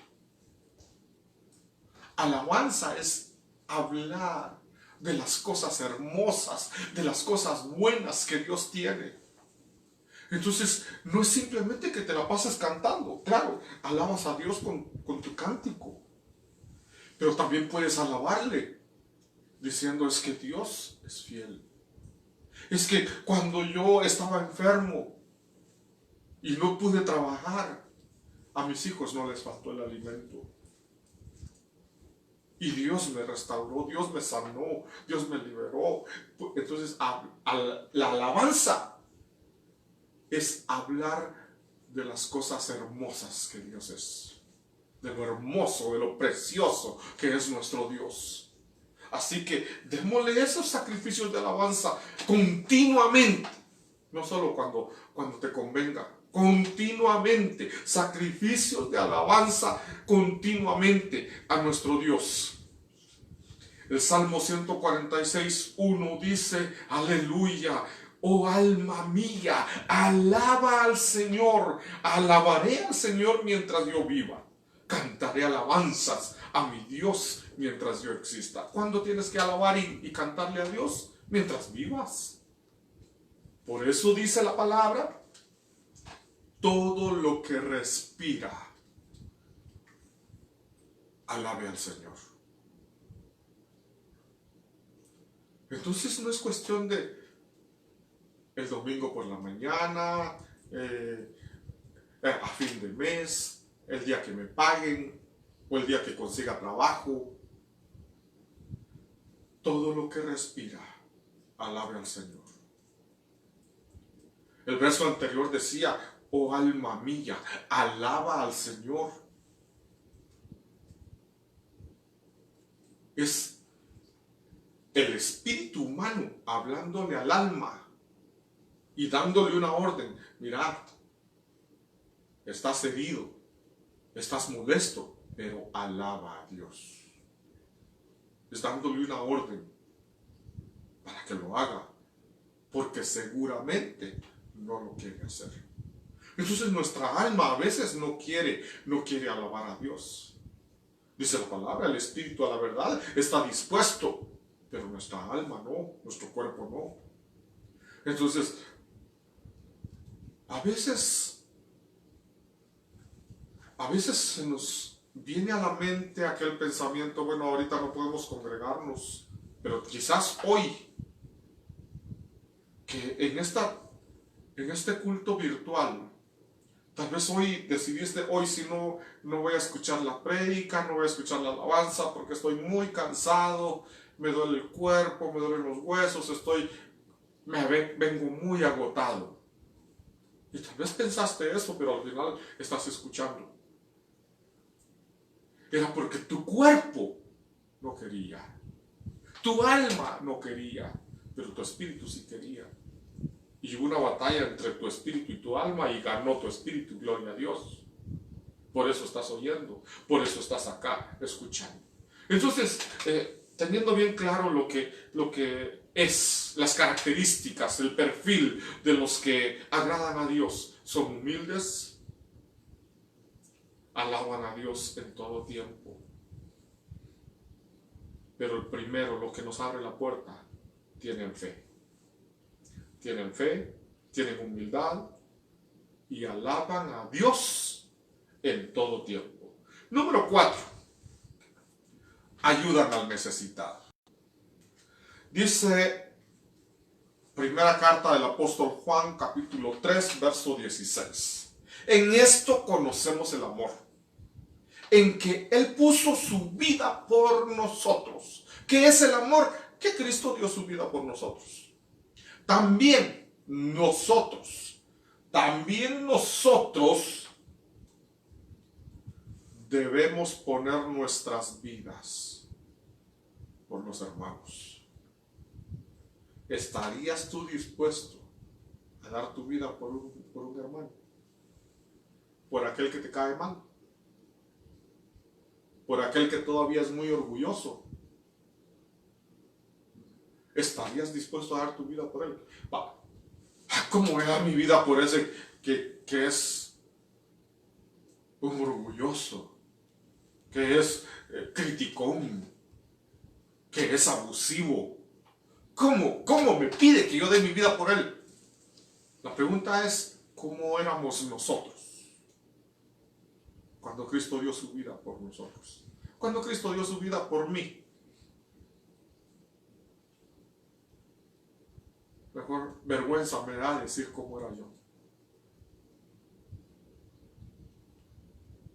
Alabanza es hablar de las cosas hermosas, de las cosas buenas que Dios tiene. Entonces, no es simplemente que te la pases cantando. Claro, alabas a Dios con tu cántico. Pero también puedes alabarle diciendo, es que Dios es fiel. Es que cuando yo estaba enfermo y no pude trabajar, a mis hijos no les faltó el alimento. Y Dios me restauró, Dios me sanó, Dios me liberó. Entonces, la alabanza es hablar de las cosas hermosas que Dios es. De lo hermoso, de lo precioso que es nuestro Dios. Así que démosle esos sacrificios de alabanza continuamente. No solo cuando te convenga. Continuamente. Sacrificios de alabanza continuamente a nuestro Dios. El Salmo 146:1 dice, aleluya, oh alma mía, alaba al Señor. Alabaré al Señor mientras yo viva. Cantaré alabanzas a mi Dios mientras yo exista. ¿Cuándo tienes que alabar y cantarle a Dios? Mientras vivas. Por eso dice la palabra, todo lo que respira, alabe al Señor. Entonces no es cuestión de el domingo por la mañana, a fin de mes, el día que me paguen o el día que consiga trabajo. Todo lo que respira, alabe al Señor. El verso anterior decía, oh alma mía, alaba al Señor. Es el espíritu humano hablándole al alma y dándole una orden. Mirad, estás herido, estás molesto, pero alaba a Dios. Es dándole una orden para que lo haga, porque seguramente no lo quiere hacer. Entonces nuestra alma a veces no quiere alabar a Dios. Dice la palabra, el espíritu a la verdad está dispuesto, pero nuestra alma no, nuestro cuerpo no. Entonces, a veces se nos viene a la mente aquel pensamiento, bueno, ahorita no podemos congregarnos, pero quizás hoy, que en este culto virtual, tal vez hoy decidiste, hoy si no voy a escuchar la prédica, no voy a escuchar la alabanza porque estoy muy cansado, me duele el cuerpo, me duelen los huesos, vengo muy agotado. Y tal vez pensaste eso, pero al final estás escuchando. Era porque tu cuerpo no quería, tu alma no quería, pero tu espíritu sí quería. Y hubo una batalla entre tu espíritu y tu alma y ganó tu espíritu, gloria a Dios. Por eso estás oyendo, por eso estás acá escuchando. Entonces, teniendo bien claro lo que es, las características, el perfil de los que agradan a Dios, son humildes, alaban a Dios en todo tiempo. Pero el primero, lo que nos abre la puerta, tienen fe. Tienen fe, tienen humildad y alaban a Dios en todo tiempo. Número 4. Ayudan al necesitado. Dice primera carta del apóstol Juan, capítulo 3, verso 16. En esto conocemos el amor, en que Él puso su vida por nosotros. ¿Qué es el amor? Que Cristo dio su vida por nosotros. También nosotros debemos poner nuestras vidas por los hermanos. ¿Estarías tú dispuesto a dar tu vida por un hermano? ¿Por aquel que te cae mal? ¿Por aquel que todavía es muy orgulloso? ¿Estarías dispuesto a dar tu vida por él? ¿Cómo voy a dar mi vida por ese que es un orgulloso? Que es criticón, que es abusivo. ¿Cómo me pide que yo dé mi vida por él? La pregunta es, ¿cómo éramos nosotros cuando Cristo dio su vida por nosotros? Cuando Cristo dio su vida por mí. Mejor vergüenza me da decir cómo era yo.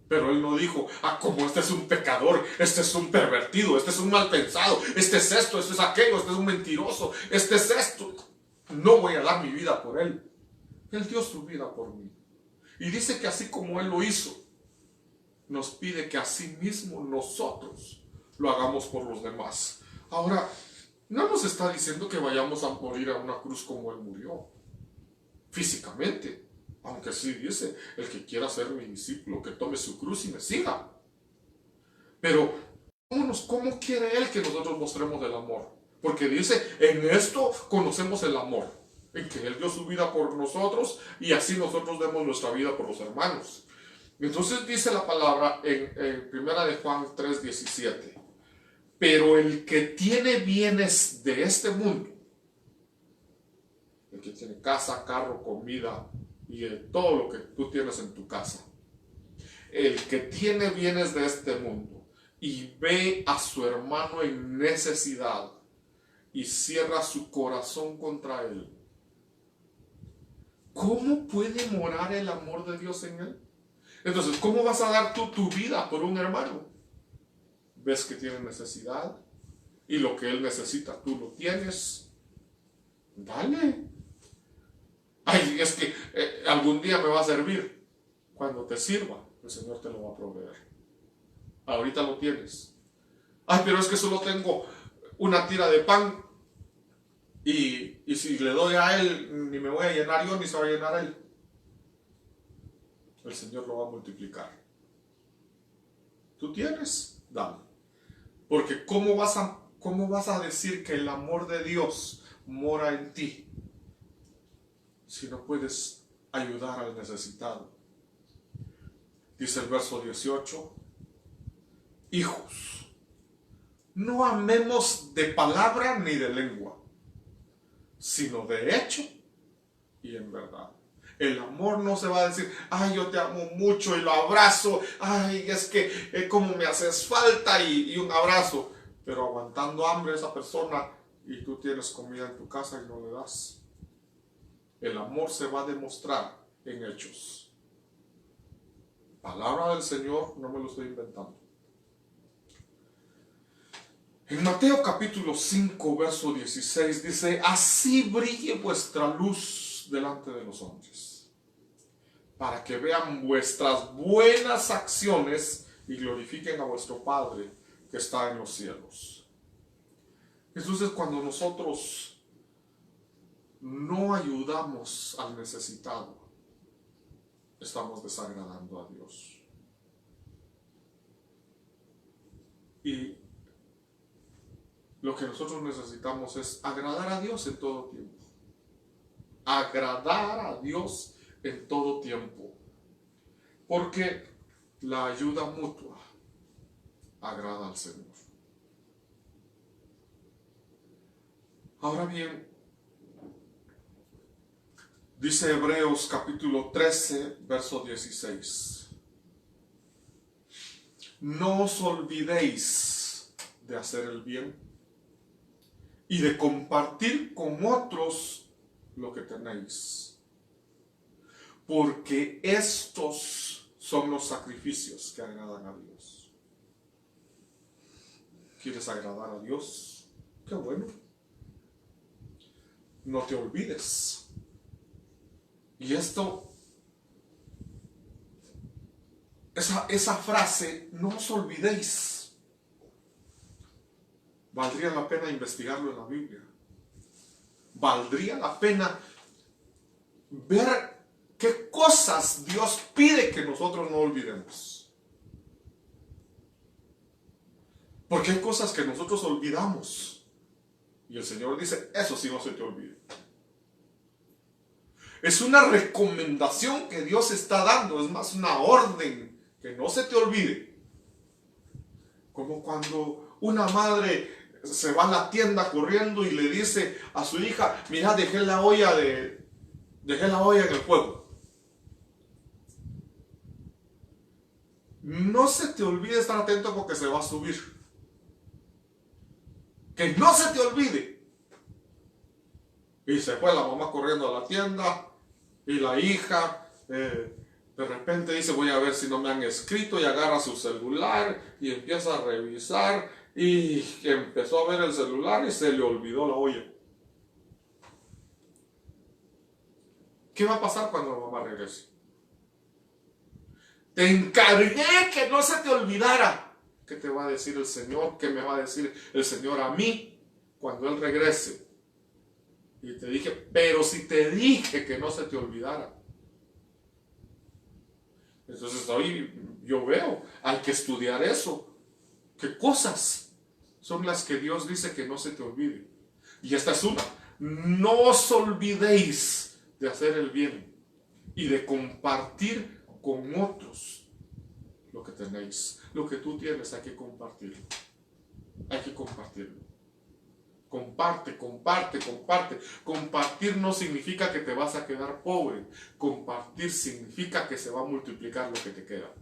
Pero Él no dijo, como este es un pecador, este es un pervertido, este es un mal pensado, este es esto, este es aquello, este es un mentiroso, este es esto. No voy a dar mi vida por Él. Él dio su vida por mí. Y dice que así como Él lo hizo, nos pide que así mismo nosotros lo hagamos por los demás. Ahora, no nos está diciendo que vayamos a morir a una cruz como Él murió, físicamente. Aunque sí dice, el que quiera ser mi discípulo, que tome su cruz y me siga. Pero, ¿cómo quiere Él que nosotros mostremos el amor? Porque dice, en esto conocemos el amor, en que Él dio su vida por nosotros y así nosotros demos nuestra vida por los hermanos. Entonces dice la palabra en 1 de Juan 3:17, pero el que tiene bienes de este mundo, el que tiene casa, carro, comida, y todo lo que tú tienes en tu casa, el que tiene bienes de este mundo y ve a su hermano en necesidad y cierra su corazón contra él, ¿cómo puede morar el amor de Dios en él? Entonces, ¿cómo vas a dar tú tu vida por un hermano? Ves que tiene necesidad y lo que él necesita tú lo tienes, dale. Ay, es que algún día me va a servir. Cuando te sirva, el Señor te lo va a proveer. Ahorita lo tienes. Ay, pero es que solo tengo una tira de pan y si le doy a él, ni me voy a llenar yo, ni se va a llenar él. El Señor lo va a multiplicar. Tú tienes, dale. Porque ¿cómo vas a decir que el amor de Dios mora en ti si no puedes ayudar al necesitado? Dice el verso 18, hijos, no amemos de palabra ni de lengua, sino de hecho y en verdad. El amor no se va a decir, ay, yo te amo mucho y lo abrazo, ay, es que como me haces falta y un abrazo, pero aguantando hambre a esa persona y tú tienes comida en tu casa y no le das. El amor se va a demostrar en hechos. Palabra del Señor, no me lo estoy inventando. En Mateo capítulo 5, verso 16 dice, así brille vuestra luz delante de los hombres, para que vean vuestras buenas acciones y glorifiquen a vuestro Padre que está en los cielos. Entonces, cuando nosotros no ayudamos al necesitado, estamos desagradando a Dios. Y lo que nosotros necesitamos es agradar a Dios en todo tiempo. Agradar a Dios en todo tiempo. Porque la ayuda mutua agrada al Señor. Ahora bien, dice Hebreos capítulo 13, verso 16. No os olvidéis de hacer el bien y de compartir con otros lo que tenéis, porque estos son los sacrificios que agradan a Dios. ¿Quieres agradar a Dios? Qué bueno. No te olvides. Y esto, esa frase, no os olvidéis, valdría la pena investigarlo en la Biblia. Valdría la pena ver qué cosas Dios pide que nosotros no olvidemos. Porque hay cosas que nosotros olvidamos. Y el Señor dice, eso sí no se te olvide. Es una recomendación que Dios está dando, es más una orden, que no se te olvide. Como cuando una madre se va a la tienda corriendo y le dice a su hija, mira, dejé la olla en el fuego. No se te olvide estar atento porque se va a subir. Que no se te olvide. Y se fue la mamá corriendo a la tienda y la hija de repente dice, voy a ver si no me han escrito, y agarra su celular y empieza a revisar y empezó a ver el celular y se le olvidó la olla. ¿Qué va a pasar cuando la mamá regrese? Te encargué que no se te olvidara. ¿Qué te va a decir el Señor? ¿Qué me va a decir el Señor a mí cuando Él regrese? Y te dije, pero si te dije que no se te olvidara. Entonces hoy yo veo, hay que estudiar eso. ¿Qué cosas son las que Dios dice que no se te olvide? Y esta es una. No os olvidéis de hacer el bien y de compartir con otros lo que tenéis. Lo que tú tienes hay que compartirlo. Hay que compartirlo. Comparte, comparte, comparte. Compartir no significa que te vas a quedar pobre. Compartir significa que se va a multiplicar lo que te queda.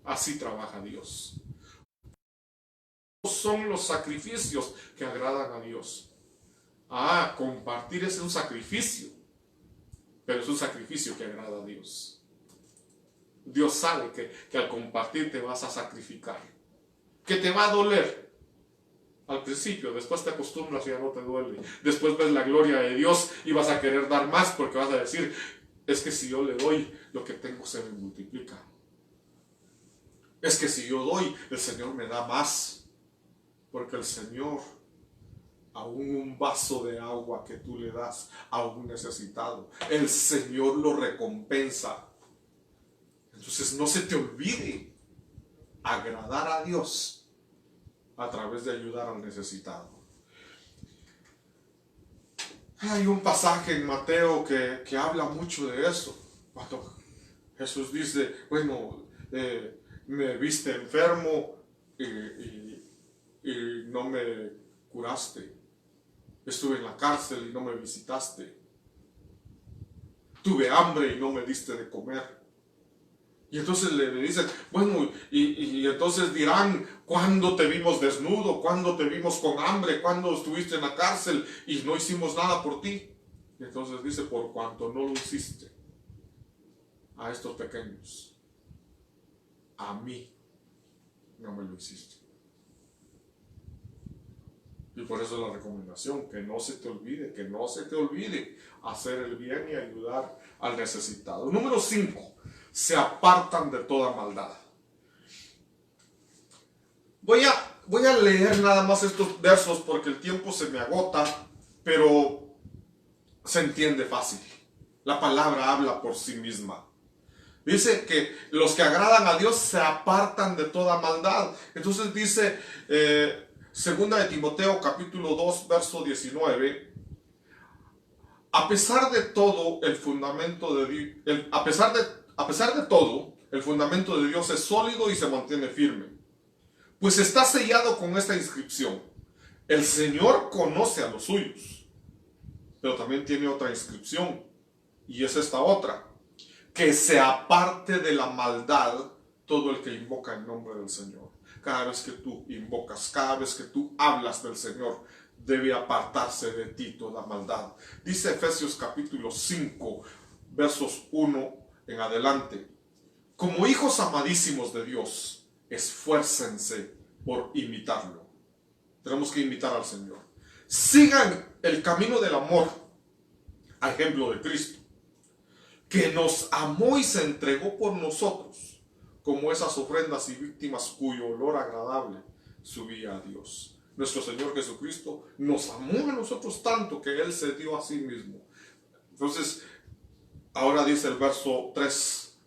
Así trabaja Dios. Son los sacrificios que agradan a Dios. Compartir es un sacrificio, pero es un sacrificio que agrada a Dios. Dios sabe que al compartir te vas a sacrificar, que te va a doler al principio, después te acostumbras y ya no te duele. Después ves la gloria de Dios y vas a querer dar más porque vas a decir, es que si yo le doy, lo que tengo se me multiplica. Es que si yo doy, el Señor me da más. Porque el Señor, aún un vaso de agua que tú le das a un necesitado, el Señor lo recompensa. Entonces no se te olvide agradar a Dios a través de ayudar al necesitado. Hay un pasaje en Mateo que habla mucho de eso. Cuando Jesús dice, bueno, me viste enfermo y no me curaste. Estuve en la cárcel y no me visitaste. Tuve hambre y no me diste de comer. Y entonces le dicen, bueno, y entonces dirán, ¿cuándo te vimos desnudo? ¿Cuándo te vimos con hambre? ¿Cuándo estuviste en la cárcel y no hicimos nada por ti? Y entonces dice, por cuanto no lo hiciste a estos pequeños, a mí no me lo hiciste. Y por eso la recomendación, que no se te olvide hacer el bien y ayudar al necesitado. Número 5. Se apartan de toda maldad. Voy a leer nada más estos versos porque el tiempo se me agota, pero se entiende fácil. La palabra habla por sí misma. Dice que los que agradan a Dios se apartan de toda maldad. Entonces dice, segunda de Timoteo capítulo 2 verso 19, a pesar de todo el fundamento de Dios es sólido y se mantiene firme, pues está sellado con esta inscripción: el Señor conoce a los suyos. Pero también tiene otra inscripción, y es esta otra: que se aparte de la maldad todo el que invoca el nombre del Señor. Cada vez que tú invocas, cada vez que tú hablas del Señor, debe apartarse de ti toda maldad. Dice Efesios capítulo 5, versos 1 en adelante. Como hijos amadísimos de Dios, esfuércense por imitarlo. Tenemos que imitar al Señor. Sigan el camino del amor, a ejemplo de Cristo, que nos amó y se entregó por nosotros, como esas ofrendas y víctimas cuyo olor agradable subía a Dios. Nuestro Señor Jesucristo nos amó a nosotros tanto que Él se dio a sí mismo. Entonces, ahora dice el verso 3,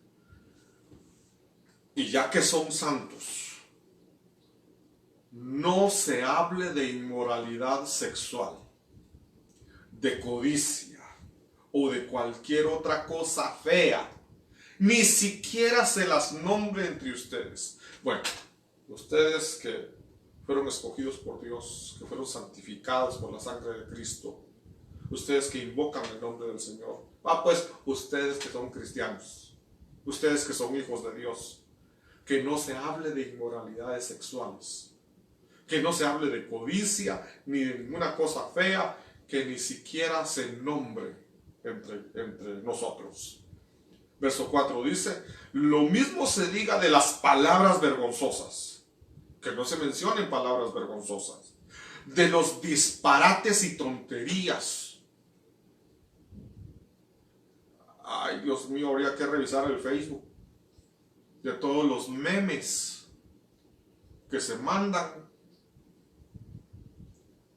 y ya que son santos, no se hable de inmoralidad sexual, de codicia o de cualquier otra cosa fea, ni siquiera se las nombre entre ustedes. Bueno, ustedes que fueron escogidos por Dios, que fueron santificados por la sangre de Cristo, ustedes que invocan el nombre del Señor, pues ustedes que son cristianos, ustedes que son hijos de Dios, que no se hable de inmoralidades sexuales, que no se hable de codicia ni de ninguna cosa fea, que ni siquiera se nombre entre nosotros. Verso 4 dice, lo mismo se diga de las palabras vergonzosas, que no se mencionen palabras vergonzosas, de los disparates y tonterías. Ay, Dios mío, habría que revisar el Facebook, de todos los memes que se mandan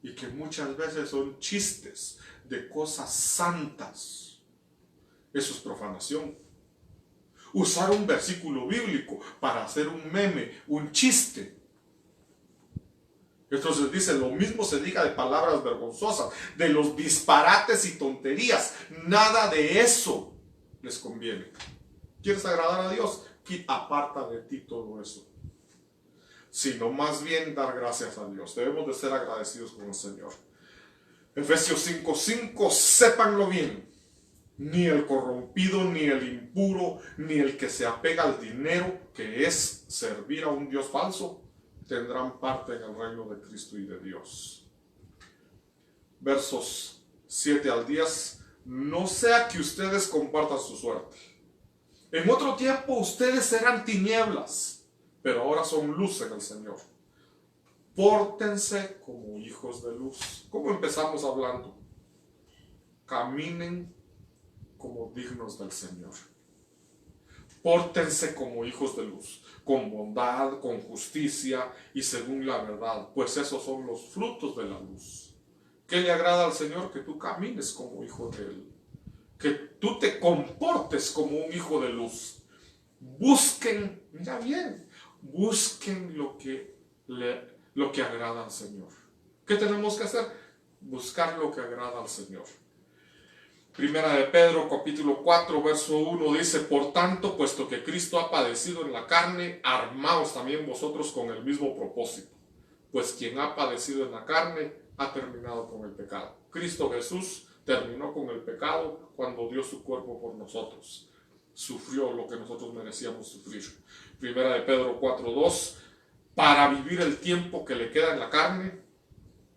y que muchas veces son chistes de cosas santas. Eso es profanación. Usar un versículo bíblico para hacer un meme, un chiste. Entonces dice, lo mismo se diga de palabras vergonzosas, de los disparates y tonterías. Nada de eso les conviene. ¿Quieres agradar a Dios? Aparta de ti todo eso. Sino más bien dar gracias a Dios. Debemos de ser agradecidos con el Señor. Efesios 5:5, sépanlo bien. Ni el corrompido, ni el impuro, ni el que se apega al dinero, que es servir a un Dios falso, tendrán parte en el reino de Cristo y de Dios. Versos 7 al 10, no sea que ustedes compartan su suerte. En otro tiempo ustedes eran tinieblas, pero ahora son luz en el Señor. Pórtense como hijos de luz. ¿Cómo empezamos hablando? Caminen como dignos del Señor. Pórtense como hijos de luz, con bondad, con justicia y según la verdad, pues esos son los frutos de la luz. ¿Qué le agrada al Señor? Que tú camines como hijo de Él, que tú te comportes como un hijo de luz. Busquen, mira bien, busquen lo que agrada al Señor. ¿Qué tenemos que hacer? Buscar lo que agrada al Señor. Primera de Pedro, capítulo 4, verso 1 dice, por tanto, puesto que Cristo ha padecido en la carne, armaos también vosotros con el mismo propósito. Pues quien ha padecido en la carne ha terminado con el pecado. Cristo Jesús terminó con el pecado cuando dio su cuerpo por nosotros. Sufrió lo que nosotros merecíamos sufrir. Primera de Pedro 4:2, para vivir el tiempo que le queda en la carne,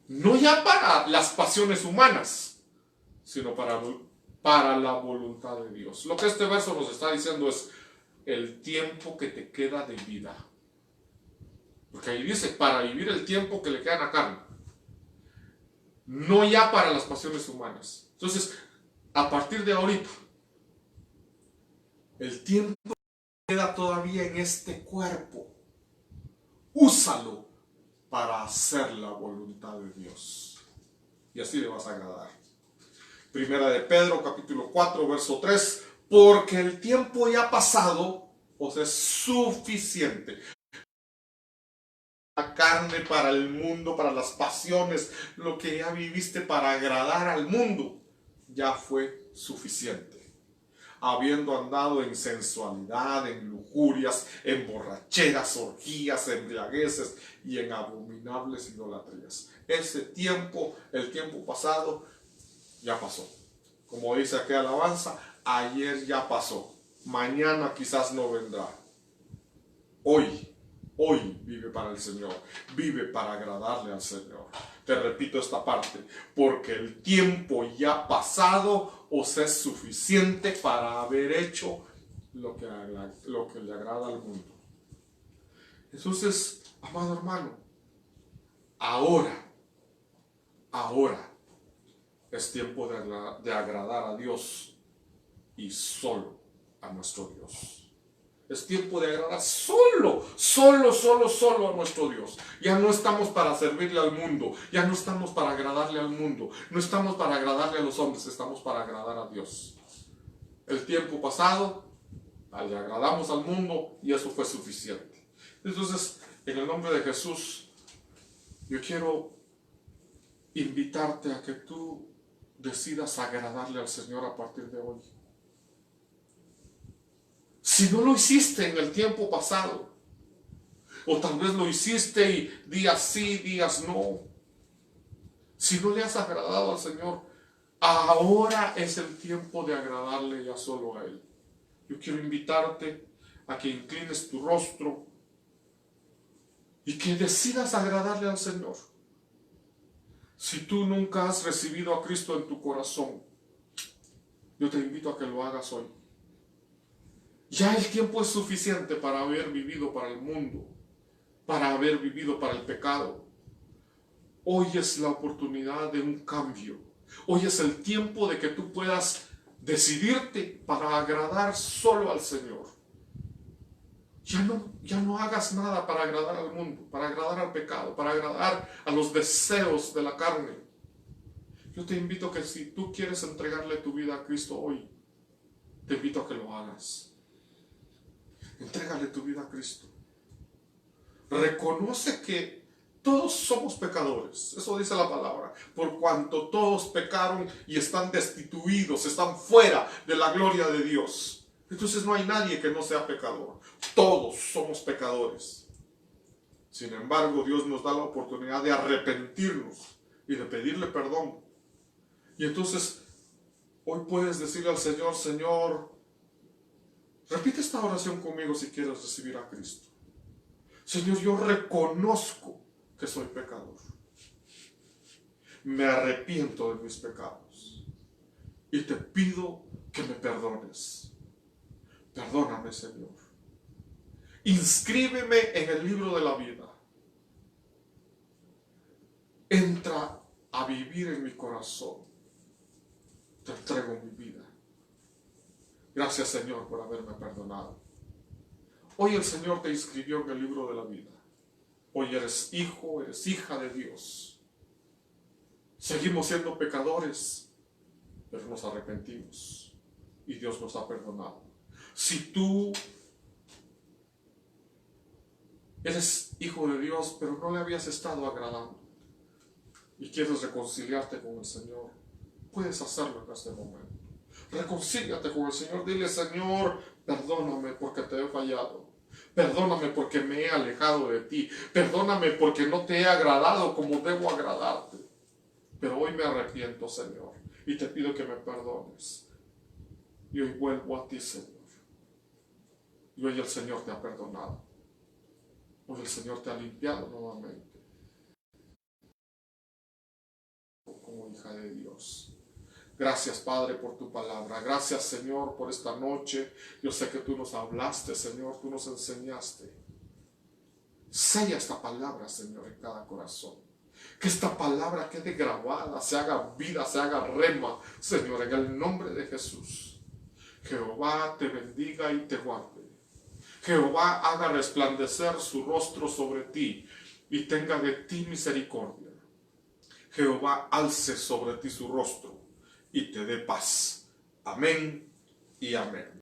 no ya para las pasiones humanas, sino para la voluntad de Dios. Lo que este verso nos está diciendo es el tiempo que te queda de vida. Porque ahí dice, para vivir el tiempo que le queda en la carne. No ya para las pasiones humanas. Entonces, a partir de ahorita, el tiempo que queda todavía en este cuerpo, úsalo para hacer la voluntad de Dios. Y así le vas a agradar. Primera de Pedro, capítulo 4, verso 3, porque el tiempo ya pasado os es suficiente. La carne para el mundo, para las pasiones, lo que ya viviste para agradar al mundo, ya fue suficiente. Habiendo andado en sensualidad, en lujurias, en borracheras, orgías, embriagueces y en abominables idolatrías. Ese tiempo, el tiempo pasado, ya pasó. Como dice aquí alabanza, ayer ya pasó. Mañana quizás no vendrá. Hoy Hoy vive para el Señor, vive para agradarle al Señor. Te repito esta parte, porque el tiempo ya pasado os es suficiente para haber hecho lo que le agrada al mundo. Entonces, amado hermano, ahora es tiempo de agradar a Dios y solo a nuestro Dios. Es tiempo de agradar solo a nuestro Dios. Ya no estamos para servirle al mundo, ya no estamos para agradarle al mundo, no estamos para agradarle a los hombres, estamos para agradar a Dios. El tiempo pasado, le agradamos al mundo y eso fue suficiente. Entonces, en el nombre de Jesús, yo quiero invitarte a que tú decidas agradarle al Señor a partir de hoy. Si no lo hiciste en el tiempo pasado, o tal vez lo hiciste y días sí, días no, si no le has agradado al Señor, ahora es el tiempo de agradarle ya solo a Él. Yo quiero invitarte a que inclines tu rostro y que decidas agradarle al Señor. Si tú nunca has recibido a Cristo en tu corazón, yo te invito a que lo hagas hoy. Ya el tiempo es suficiente para haber vivido para el mundo, para haber vivido para el pecado. Hoy es la oportunidad de un cambio. Hoy es el tiempo de que tú puedas decidirte para agradar solo al Señor. Ya no hagas nada para agradar al mundo, para agradar al pecado, para agradar a los deseos de la carne. Yo te invito a que si tú quieres entregarle tu vida a Cristo hoy, te invito a que lo hagas. Entrégale tu vida a Cristo. Reconoce que todos somos pecadores. Eso dice la palabra. Por cuanto todos pecaron y están destituidos, están fuera de la gloria de Dios. Entonces no hay nadie que no sea pecador. Todos somos pecadores. Sin embargo, Dios nos da la oportunidad de arrepentirnos y de pedirle perdón. Y entonces, hoy puedes decirle al Señor, Señor, repite esta oración conmigo si quieres recibir a Cristo. Señor, yo reconozco que soy pecador. Me arrepiento de mis pecados. Y te pido que me perdones. Perdóname, Señor. Inscríbeme en el libro de la vida. Entra a vivir en mi corazón. Te entrego mi vida. Gracias, Señor, por haberme perdonado. Hoy el Señor te inscribió en el libro de la vida. Hoy eres hijo, eres hija de Dios. Seguimos siendo pecadores, pero nos arrepentimos y Dios nos ha perdonado. Si tú eres hijo de Dios, pero no le habías estado agradando y quieres reconciliarte con el Señor, puedes hacerlo en este momento. Reconcíliate con el Señor. Dile, Señor, perdóname porque te he fallado. Perdóname porque me he alejado de ti. Perdóname porque no te he agradado como debo agradarte. Pero hoy me arrepiento, Señor, y te pido que me perdones. Y hoy vuelvo a ti, Señor. Y hoy el Señor te ha perdonado. Hoy el Señor te ha limpiado nuevamente como hija de Dios. Gracias, Padre, por tu palabra. Gracias, Señor, por esta noche. Yo sé que tú nos hablaste, Señor, tú nos enseñaste. Sella esta palabra, Señor, en cada corazón. Que esta palabra quede grabada, se haga vida, se haga rema, Señor, en el nombre de Jesús. Jehová te bendiga y te guarde. Jehová haga resplandecer su rostro sobre ti y tenga de ti misericordia. Jehová alce sobre ti su rostro y te dé paz. Amén y amén.